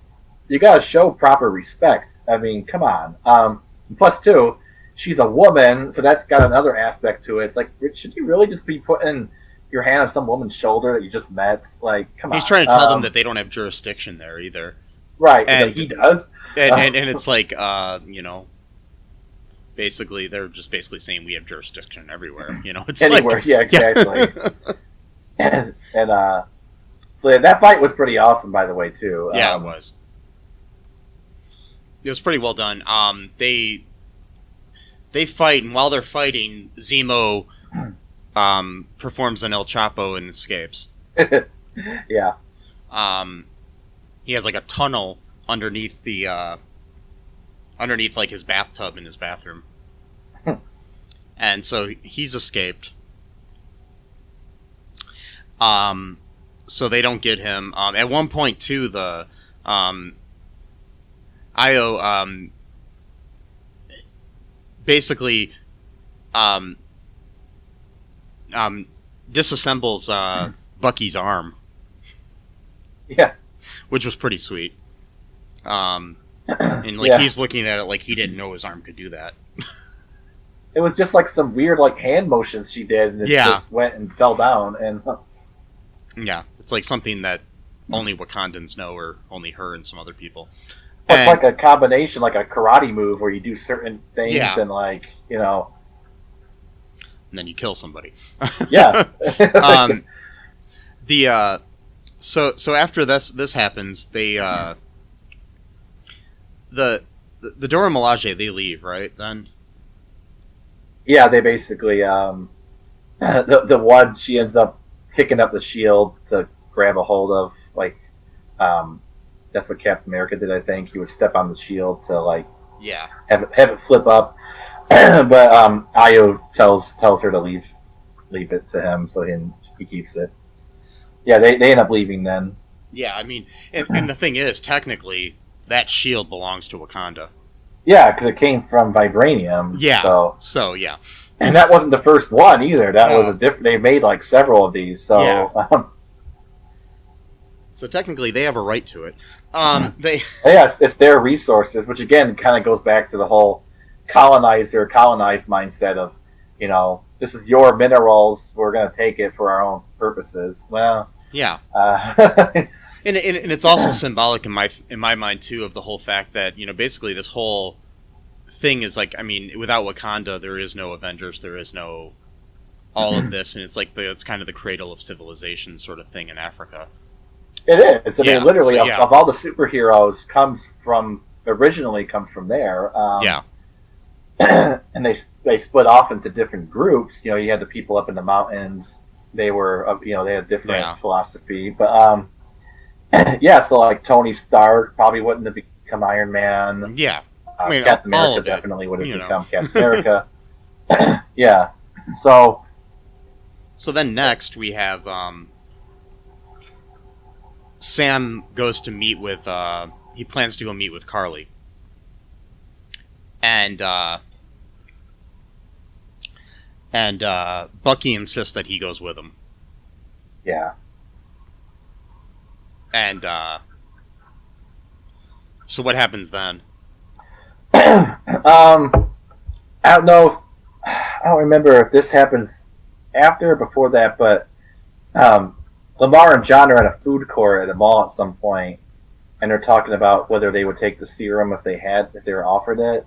you gotta show proper respect. I mean, come on. Plus, too, she's a woman, so that's got another aspect to it. Like, should you really just be putting your hand on some woman's shoulder that you just met? Like, come on. He's trying to tell them that they don't have jurisdiction there either. Right, and he does. And it's like, basically, they're just basically saying we have jurisdiction everywhere. It's anywhere. Like, yeah, exactly. and so that fight was pretty awesome, by the way, too. Yeah, it was. It was pretty well done. They fight, and while they're fighting, Zemo performs an El Chapo and escapes. Yeah. He has like a tunnel underneath the underneath like his bathtub in his bathroom, and so he's escaped. So they don't get him. At one point, too, the Io basically disassembles Bucky's arm. Yeah. Which was pretty sweet. And like he's looking at it like he didn't know his arm could do that. It was just like some weird like hand motions she did, and it just went and fell down. And yeah, it's like something that only Wakandans know, or only her and some other people. It's like a combination, like a karate move where you do certain things and like and then you kill somebody. Yeah. So after this happens, they the Dora Milaje, they leave, right? Then yeah, they basically the one, she ends up picking up the shield to grab a hold of, like, that's what Captain America did, I think. He would step on the shield to, like, have it flip up. But Ayo tells her to leave it to him, so he keeps it. Yeah, they end up leaving then. Yeah, I mean, and the thing is, technically, that shield belongs to Wakanda. Yeah, because it came from vibranium. Yeah. So yeah. And that wasn't the first one either. That was a different. They made like several of these. So. Yeah. So technically, they have a right to it. Yes, it's their resources, which again kind of goes back to the whole colonized mindset of, you know, this is your minerals. We're going to take it for our own purposes. Well. Yeah. And it's also symbolic in my mind too of the whole fact that, you know, basically this whole thing is like, I mean, without Wakanda there is no Avengers, there is no all of this, and it's like it's kind of the cradle of civilization sort of thing in Africa. It is. I mean, literally, of all the superheroes originally comes from there. And they split off into different groups. You know, you had the people up in the mountains. They were, you know, they had different philosophy, but so like Tony Stark probably wouldn't have become Iron Man. Yeah, I mean, Captain America definitely would have become Captain America. Yeah. So then next we have Sam goes to meet with he plans to go meet with Carly, and Bucky insists that he goes with him. Yeah. And so what happens then? I don't know. I don't remember if this happens after or before that, but Lamar and John are at a food court at a mall at some point, and they're talking about whether they would take the serum if they were offered it.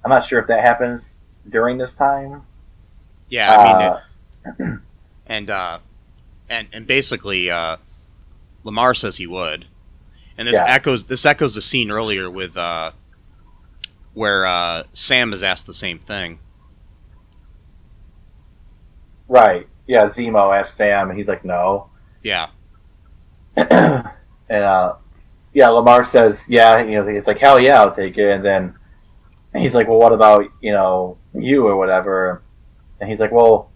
I'm not sure if that happens during this time. Yeah, I mean, and basically, Lamar says he would, and this echoes the scene earlier with where Sam has asked the same thing. Right. Yeah. Zemo asked Sam, and he's like, "No." Yeah. And Lamar says, "Yeah." You know, he's like, "Hell yeah, I'll take it." And then he's like, "Well, what about, you know, you or whatever?" And he's like, "Well,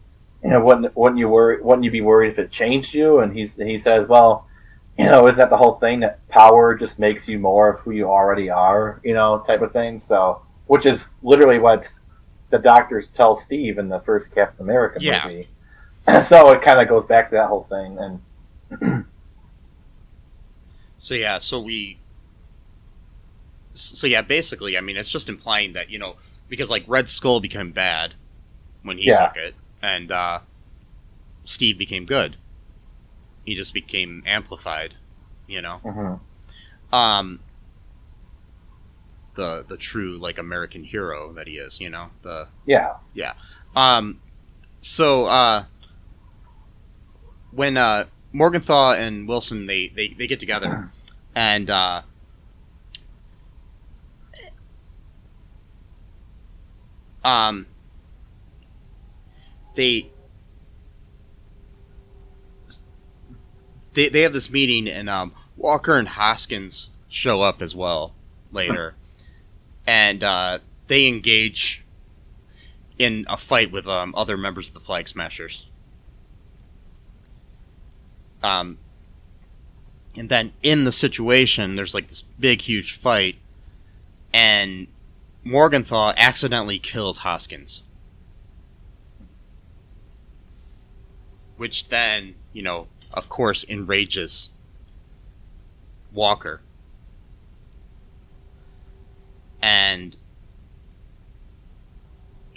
you know, wouldn't you be worried if it changed you?" And he says, "Well, you know, is that the whole thing, that power just makes you more of who you already are, you know, type of thing?" So, which is literally what the doctors tell Steve in the first Captain America movie. So it kind of goes back to that whole thing. And basically, I mean, it's just implying that, you know, because like Red Skull became bad when he took it, and Steve became good. He just became amplified, you know. Mm-hmm. The true, like, American hero that he is, you know. When Morgenthau and Wilson they get together, and they have this meeting, and Walker and Hoskins show up as well later, and they engage in a fight with other members of the Flag Smashers. And then in the situation, there's like this big, huge fight, and Morgenthau accidentally kills Hoskins, which then, you know, of course, enrages Walker. And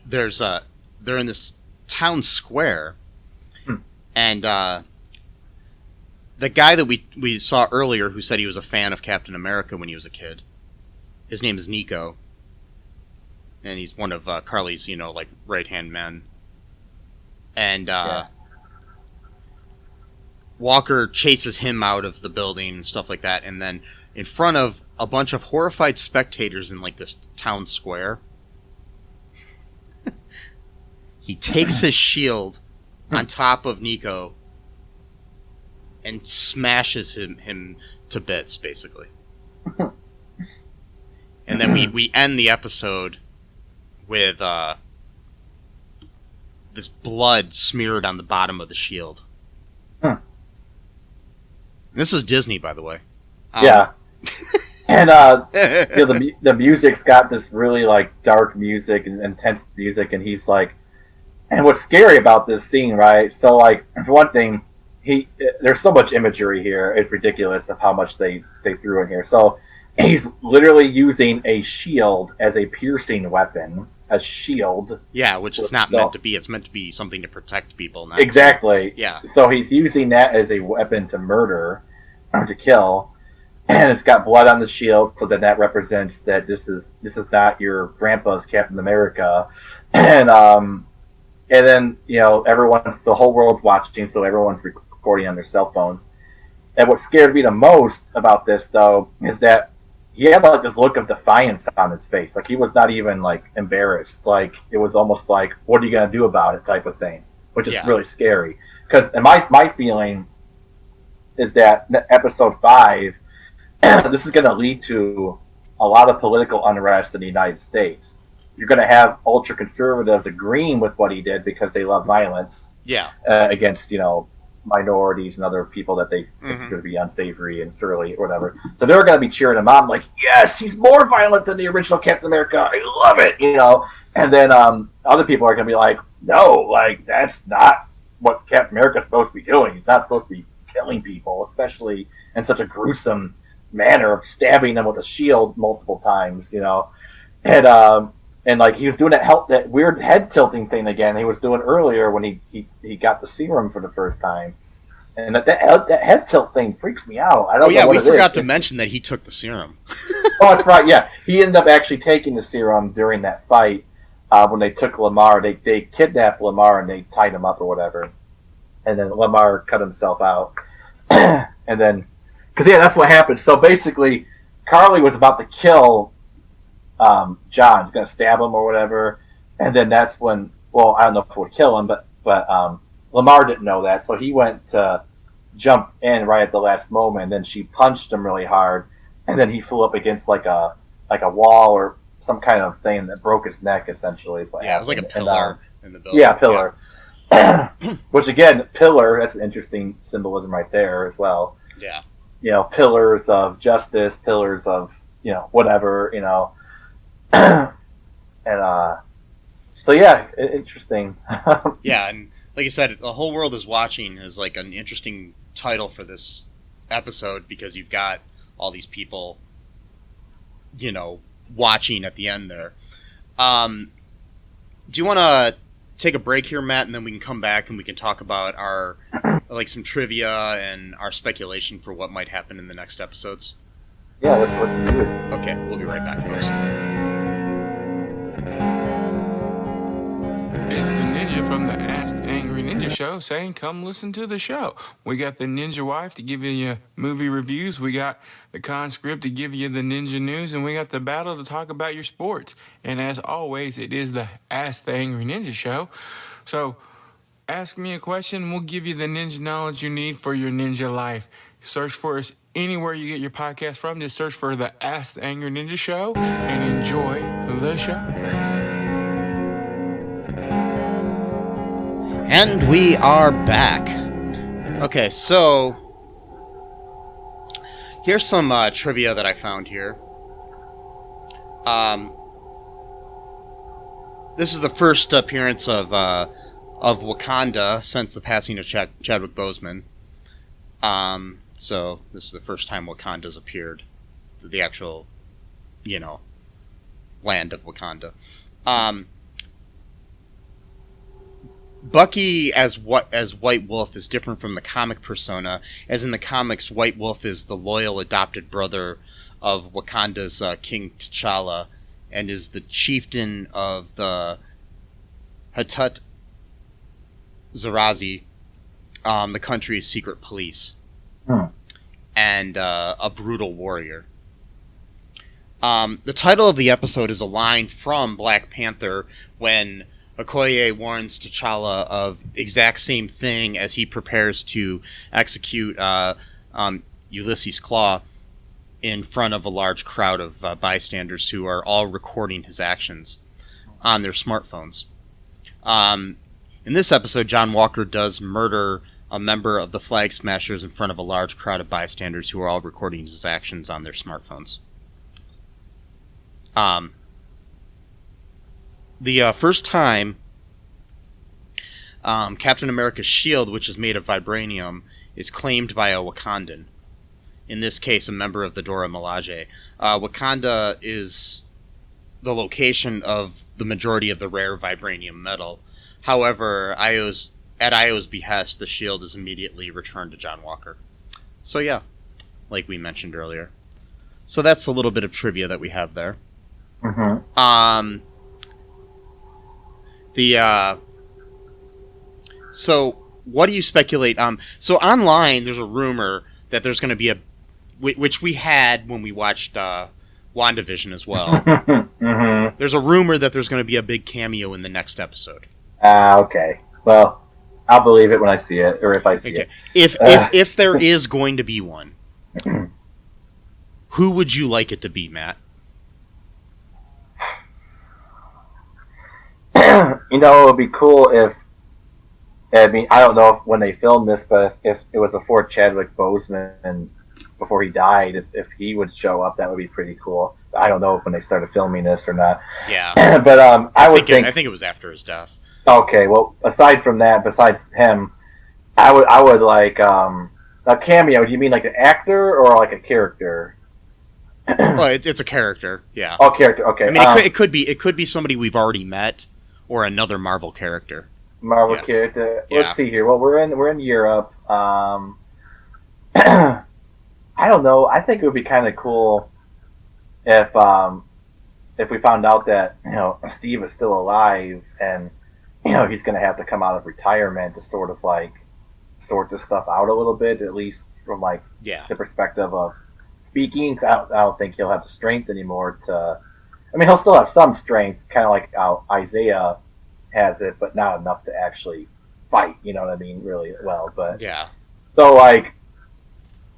they're in this town square, and the guy that we saw earlier, who said he was a fan of Captain America when he was a kid, his name is Nico, and he's one of Carly's, you know, like, right-hand men. And Walker chases him out of the building and stuff like that, and then in front of a bunch of horrified spectators in, like, this town square, he takes his shield on top of Nico and smashes him to bits, basically. And then we end the episode with this blood smeared on the bottom of the shield. This is Disney, by the way. Yeah. And the music's got this really like dark music and intense music, and he's like, and what's scary about this scene, right? So like, for one thing, there's so much imagery here. It's ridiculous of how much they threw in here. So he's literally using a shield as a piercing weapon. A shield. Yeah, which is not meant to be. It's meant to be something to protect people. Not exactly. Yeah. So he's using that as a weapon to murder or to kill, and it's got blood on the shield. So then that represents that this is not your grandpa's Captain America, and then the whole world's watching, so everyone's recording on their cell phones. And what scared me the most about this, though, is that he had like this look of defiance on his face. Like he was not even like embarrassed. Like it was almost like, "What are you gonna do about it?" type of thing, which is really scary. Because my feeling is that episode 5, this is gonna lead to a lot of political unrest in the United States. You're gonna have ultra conservatives agreeing with what he did because they love violence. Yeah. Against minorities and other people that they consider to be unsavory and surly or whatever. So they're going to be cheering him on like, yes, he's more violent than the original Captain America. I love it, And then other people are going to be like, no, like that's not what Captain America's supposed to be doing. He's not supposed to be killing people, especially in such a gruesome manner of stabbing them with a shield multiple times, And like he was doing that weird head tilting thing again he was doing earlier when he got the serum for the first time, and that head tilt thing freaks me out. I don't know what it is. We forgot to mention that he took the serum. Oh, that's right. Yeah, he ended up actually taking the serum during that fight when they took Lamar. They kidnapped Lamar and they tied him up or whatever, and then Lamar cut himself out, and then that's what happened. So basically, Carly was about to kill John's going to stab him or whatever, and then that's when, well, I don't know if it would kill him, but Lamar didn't know that, so he went to jump in right at the last moment, and then she punched him really hard, and then he flew up against like a wall or some kind of thing that broke his neck, essentially. It was like a pillar in the building. Yeah, pillar. Yeah. Which again, pillar, that's an interesting symbolism right there as well. Yeah. Pillars of justice, pillars of, whatever, and so interesting. Yeah, and like I said, the whole world is watching is like an interesting title for this episode because you've got all these people, watching at the end there. Do you want to take a break here, Matt, and then we can come back and we can talk about our some trivia and our speculation for what might happen in the next episodes? Yeah, let's do it. Okay, we'll be right back, folks. It's the Ninja from the Ask the Angry Ninja Show saying, come listen to the show. We got the Ninja Wife to give you your movie reviews. We got the Conscript to give you the Ninja News. And we got the Battle to talk about your sports. And as always, it is the Ask the Angry Ninja Show. So ask me a question, and we'll give you the ninja knowledge you need for your ninja life. Search for us anywhere you get your podcast from. Just search for the Ask the Angry Ninja Show and enjoy the show. And we are back. Okay, so here's some trivia that I found here. This is the first appearance of Wakanda since the passing of Chadwick Boseman. So this is the first time Wakanda's appeared, the actual, land of Wakanda. Bucky as White Wolf is different from the comic persona, as in the comics, White Wolf is the loyal adopted brother of Wakanda's King T'Challa, and is the chieftain of the Hatut Zarazi, the country's secret police, and a brutal warrior. The title of the episode is a line from Black Panther when Okoye warns T'Challa of exact same thing as he prepares to execute Ulysses Claw in front of a large crowd of bystanders who are all recording his actions on their smartphones. In this episode, John Walker does murder a member of the Flag Smashers in front of a large crowd of bystanders who are all recording his actions on their smartphones. The first time Captain America's shield, which is made of vibranium, is claimed by a Wakandan. In this case, a member of the Dora Milaje. Wakanda is the location of the majority of the rare vibranium metal. However, at Io's behest, the shield is immediately returned to John Walker. So yeah, like we mentioned earlier. So that's a little bit of trivia that we have there. Mm-hmm. So what do you speculate? So online, there's a rumor that there's going to be which we had when we watched WandaVision as well. Mm-hmm. There's a rumor that there's going to be a big cameo in the next episode. Okay. Well, I'll believe it when I see it, or if I see it. If there is going to be one, who would you like it to be, Matt? It would be cool if, I don't know if when they filmed this, but if it was before Chadwick Boseman and before he died, if he would show up, that would be pretty cool. I don't know if when they started filming this or not. Yeah. But I think it was after his death. Okay, well, aside from that, besides him, I would like a cameo. Do you mean like an actor or like a character? Well, it's a character. Yeah. Oh, character. Okay. I mean, it could be somebody we've already met or another Marvel character. Marvel character. Yeah. Let's see here. Well, we're in Europe. I don't know. I think it would be kind of cool if we found out that Steve is still alive and he's going to have to come out of retirement to sort of like sort this stuff out a little bit, at least from like the perspective of speaking. 'Cause I don't think he'll have the strength anymore to. I mean, he'll still have some strength, kind of like how Isaiah has it, but not enough to actually fight. You know what I mean? Really well, but so like.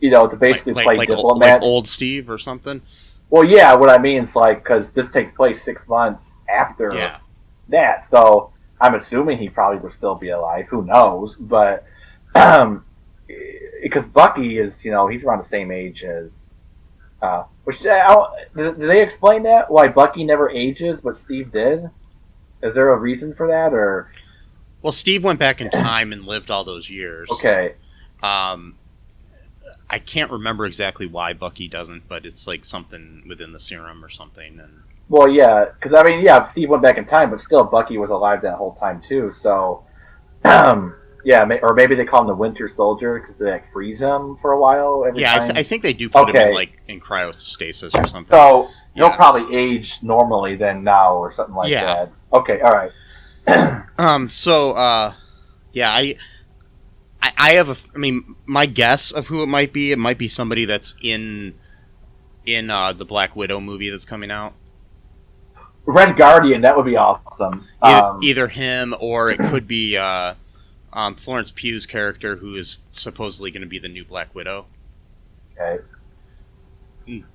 To basically play diplomat. Like old Steve or something? Well, yeah, what I mean is like, because this takes place 6 months after that, so I'm assuming he probably will still be alive. Who knows? But, because Bucky is, he's around the same age as, did they explain that? Why Bucky never ages, but Steve did? Is there a reason for that, or? Well, Steve went back in time and lived all those years. Okay. I can't remember exactly why Bucky doesn't, but it's like something within the serum or something. And well, yeah, because Steve went back in time, but still Bucky was alive that whole time too. So, or maybe they call him the Winter Soldier because they like freeze him for a while. I think they do put him in cryostasis or something. So he'll probably age normally then now or something like that. Okay, all right. I have my guess of who it might be somebody that's in the Black Widow movie that's coming out. Red Guardian, that would be awesome. Either him or it could be Florence Pugh's character, who is supposedly going to be the new Black Widow. Okay.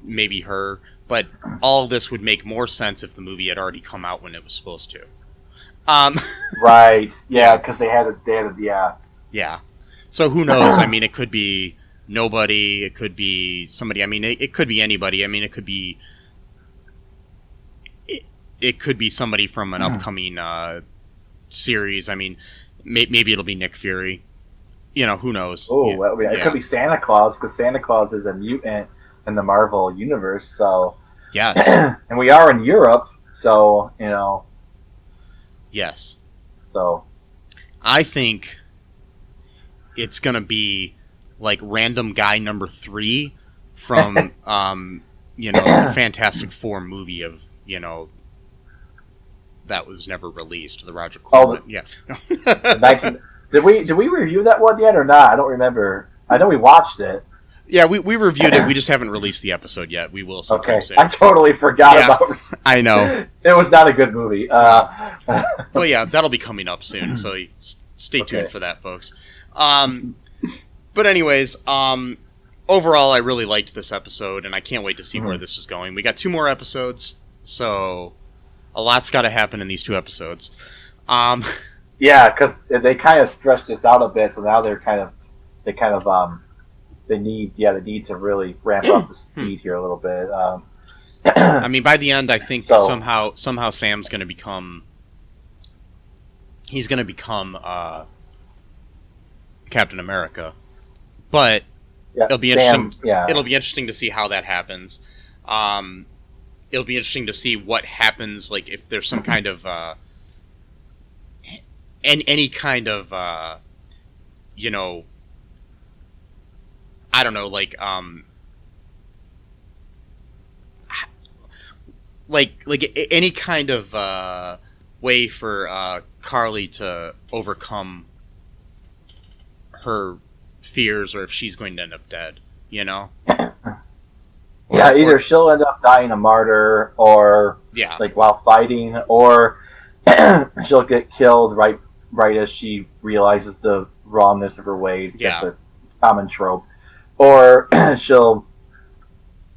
Maybe her, but all of this would make more sense if the movie had already come out when it was supposed to. Right. Yeah, because they had Yeah. So who knows? I mean, it could be nobody. It could be somebody. I mean, it could be anybody. I mean, it could be somebody from an upcoming series. I mean, maybe it'll be Nick Fury. Who knows? Oh, it could be Santa Claus, because Santa Claus is a mutant in the Marvel universe. So yes, and we are in Europe, so yes. So I think it's gonna be like random guy number 3 from the Fantastic Four movie of that was never released, the Roger Corman. Did we review that one yet or not? I don't remember. I know we watched it. Yeah, we reviewed it. We just haven't released the episode yet. We will sometime soon. I totally forgot about. I know. It was not a good movie. Well, yeah, that'll be coming up soon. So stay tuned for that, folks. But anyways, overall, I really liked this episode, and I can't wait to see where this is going. We got 2 more episodes, so a lot's got to happen in these 2 episodes. Yeah, because they kind of stretched this out a bit, so now they need to really ramp up the speed here a little bit. I mean, by the end, I think somehow Sam's going to become. He's going to become Captain America, but it'll be interesting. Yeah. It'll be interesting to see how that happens. It'll be interesting to see what happens, like if there's some kind of any kind of I don't know, like any kind of way for Carly to overcome her fears, or if she's going to end up dead, Yeah, either she'll end up dying a martyr, or while fighting, or she'll get killed right as she realizes the wrongness of her ways. That's a common trope. Or she'll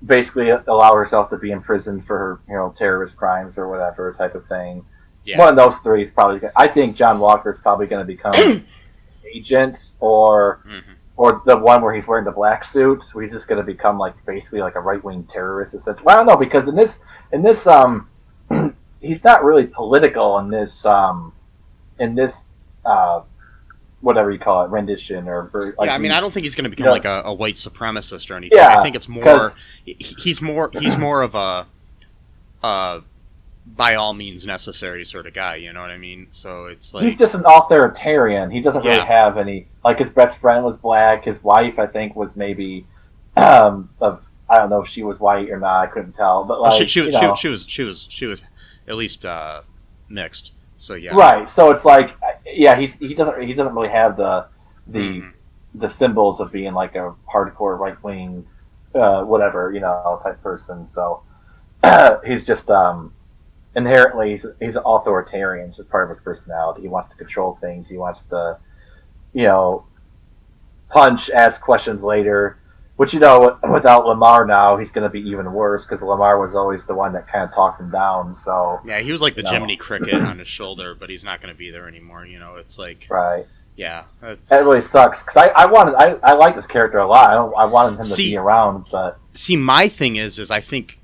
basically allow herself to be imprisoned for her, terrorist crimes or whatever type of thing. Yeah. One of those 3 is probably. I think John Walker is probably going to become agent, or the one where he's wearing the black suit. So he's just going to become basically a right-wing terrorist. Essentially. Well, I don't know, because in this he's not really political in this whatever you call it, rendition, or I mean, I don't think he's going to become a white supremacist or anything. I think it's more he's more of a by all means necessary sort of guy, you know what I mean? So it's he's just an authoritarian. He doesn't really have any, his best friend was black, his wife I think was maybe I don't know if she was white or not, I couldn't tell, but she was at least mixed. So right. So it's he doesn't really have the symbols of being a hardcore right wing whatever type person. So he's just inherently he's an authoritarian. It's just part of his personality. He wants to control things. He wants to punch, ask questions later. Which without Lamar now, he's going to be even worse, because Lamar was always the one that kind of talked him down. So yeah, he was like the Jiminy Cricket on his shoulder, but he's not going to be there anymore. It's right. Yeah, that really sucks, because I like this character a lot. I wanted him to be around, but my thing is I think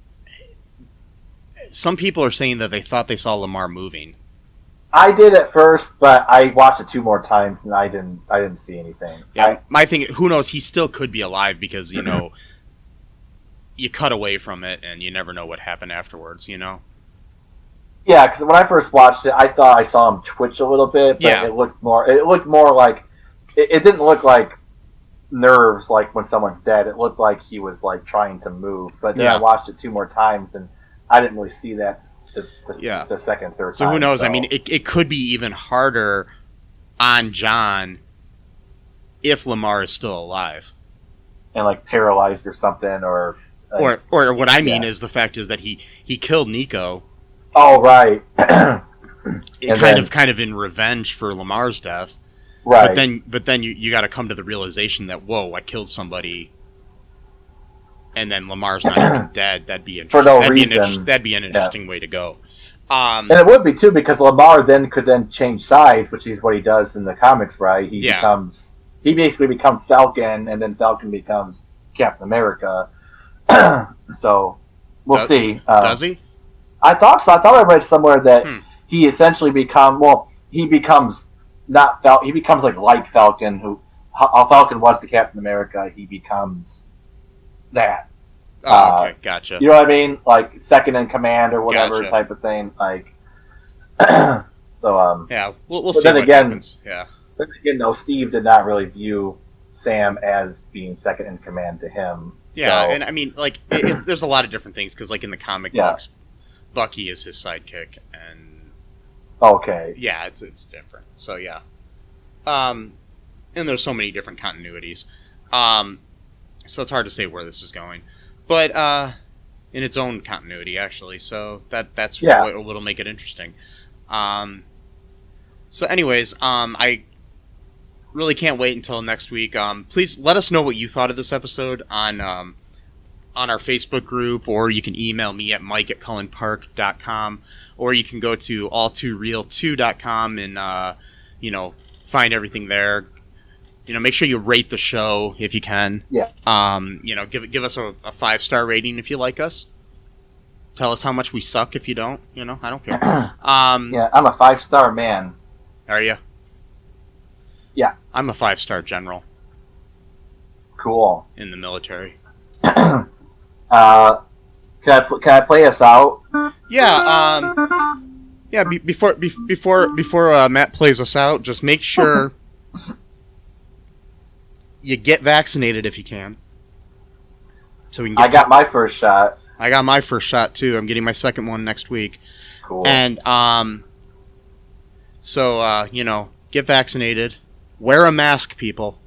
some people are saying that they thought they saw Lamar moving. I did at first, but I watched it 2 more times and I didn't see anything. Yeah, my thing. Who knows? He still could be alive, because you cut away from it and you never know what happened afterwards. Yeah, because when I first watched it, I thought I saw him twitch a little bit, but it looked more like it didn't look like nerves like when someone's dead. It looked like he was trying to move. But then I watched it 2 more times and I didn't really see that. The second, third time. So who knows? I mean, it could be even harder on John if Lamar is still alive. And paralyzed or something, or what I mean is the fact is that he killed Nico. Oh, right. kind of in revenge for Lamar's death. Right. But then you got to come to the realization that, whoa, I killed somebody. And then Lamar's not even dead. That'd be interesting. For no reason. That'd be an interesting way to go. And it would be too, because Lamar could change sides, which is what he does in the comics, right? He basically becomes Falcon, and then Falcon becomes Captain America. So we'll see. Does he? I thought so. I thought I read somewhere that he essentially he becomes not Falcon. He becomes like Falcon, how Falcon was to Captain America. He becomes that. Okay, gotcha. You know what I mean? Second in command or whatever type of thing. So yeah, we'll see what happens. Yeah. But again, though, Steve did not really view Sam as being second in command to him. Yeah, so. And I mean, there's a lot of different things, because in the comic books, Bucky is his sidekick, and okay, yeah, it's different. So yeah, and there's so many different continuities. So it's hard to say where this is going. But in its own continuity, actually. So that's what'll make it interesting. So anyways, I really can't wait until next week. Please let us know what you thought of this episode on our Facebook group, or you can email me at mike@cullenpark.com, or you can go to all2reeltoo.com and find everything there. Make sure you rate the show if you can. Yeah. Give us a 5-star rating if you like us. Tell us how much we suck if you don't. I don't care. Yeah, I'm a 5-star man. Are you? Yeah. I'm a 5-star general. Cool. In the military. Can I play us out? Yeah. Before Matt plays us out, just make sure you get vaccinated if you can. So we can. I got my first shot. I got my first shot too. I'm getting my second one next week. Cool. And get vaccinated. Wear a mask, people.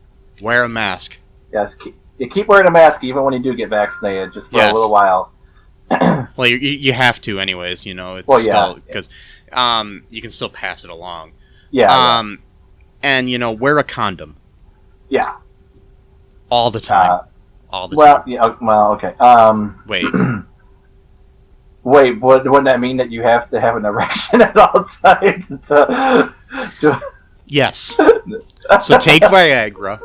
Wear a mask. Yes, keep wearing a mask even when you do get vaccinated, just for a little while. Well, you have to anyways. It's because you can still pass it along. Yeah. And wear a condom. Yeah. All the time. All the time. Well, yeah. Well, okay. Wait. Wait. Wouldn't that mean that you have to have an erection at all times? Yes. So take Viagra.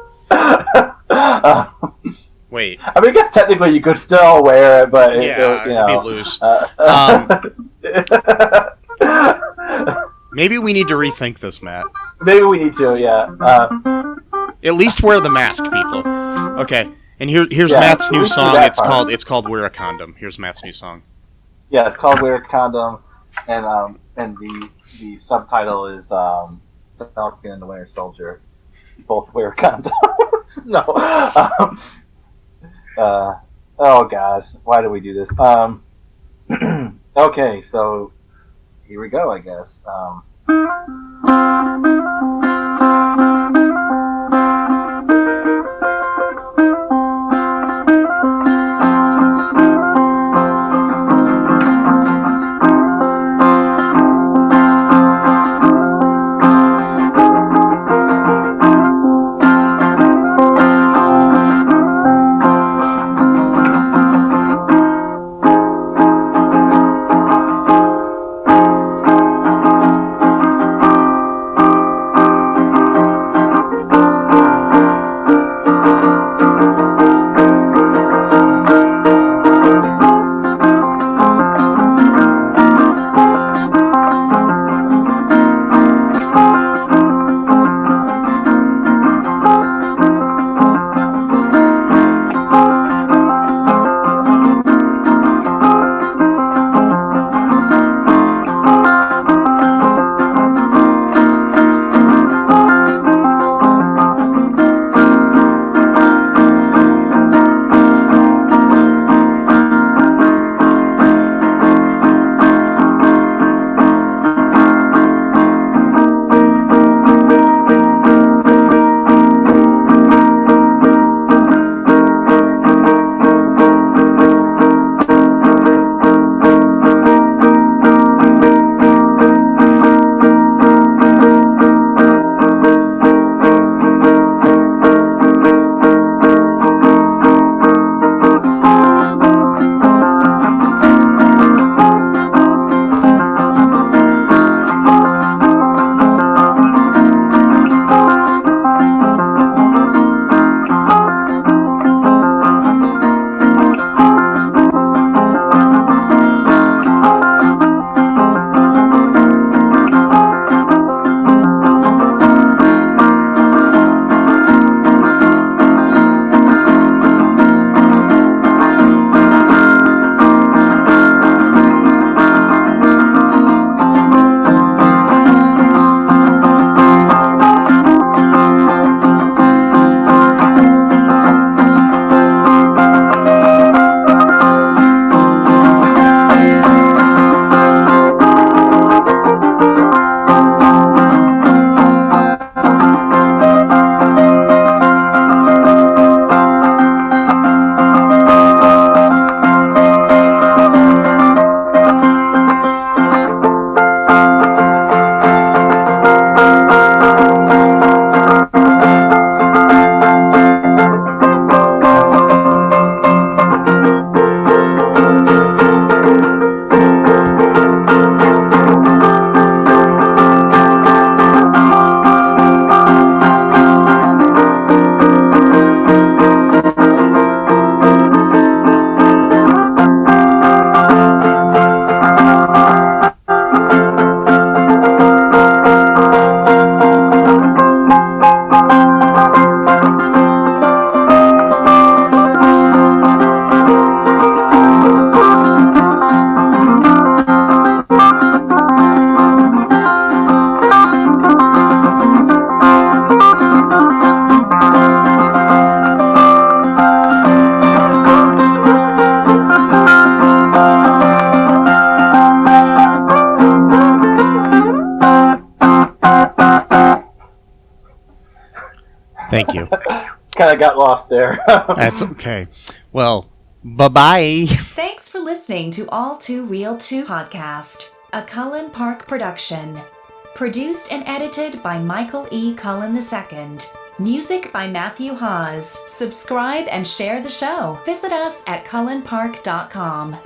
Wait. I mean, I guess technically you could still wear it, but it'd be loose. Maybe we need to rethink this, Matt. Maybe we need to, yeah. At least wear the mask, people. Okay, and here's Matt's new song. It's called "Wear a Condom." Here's Matt's new song. Yeah, it's called "Wear a Condom," and the subtitle is "The Falcon and the Winter Soldier Both Wear a Condom." No. Oh God, why do we do this? Okay, so here we go, I guess. Thank you. Kind of got lost there. That's okay. Well, bye-bye. Thanks for listening to All2ReelToo podcast, a Cullen Park production. Produced and edited by Michael E. Cullen II. Music by Matthew Hawes. Subscribe and share the show. Visit us at cullenpark.com.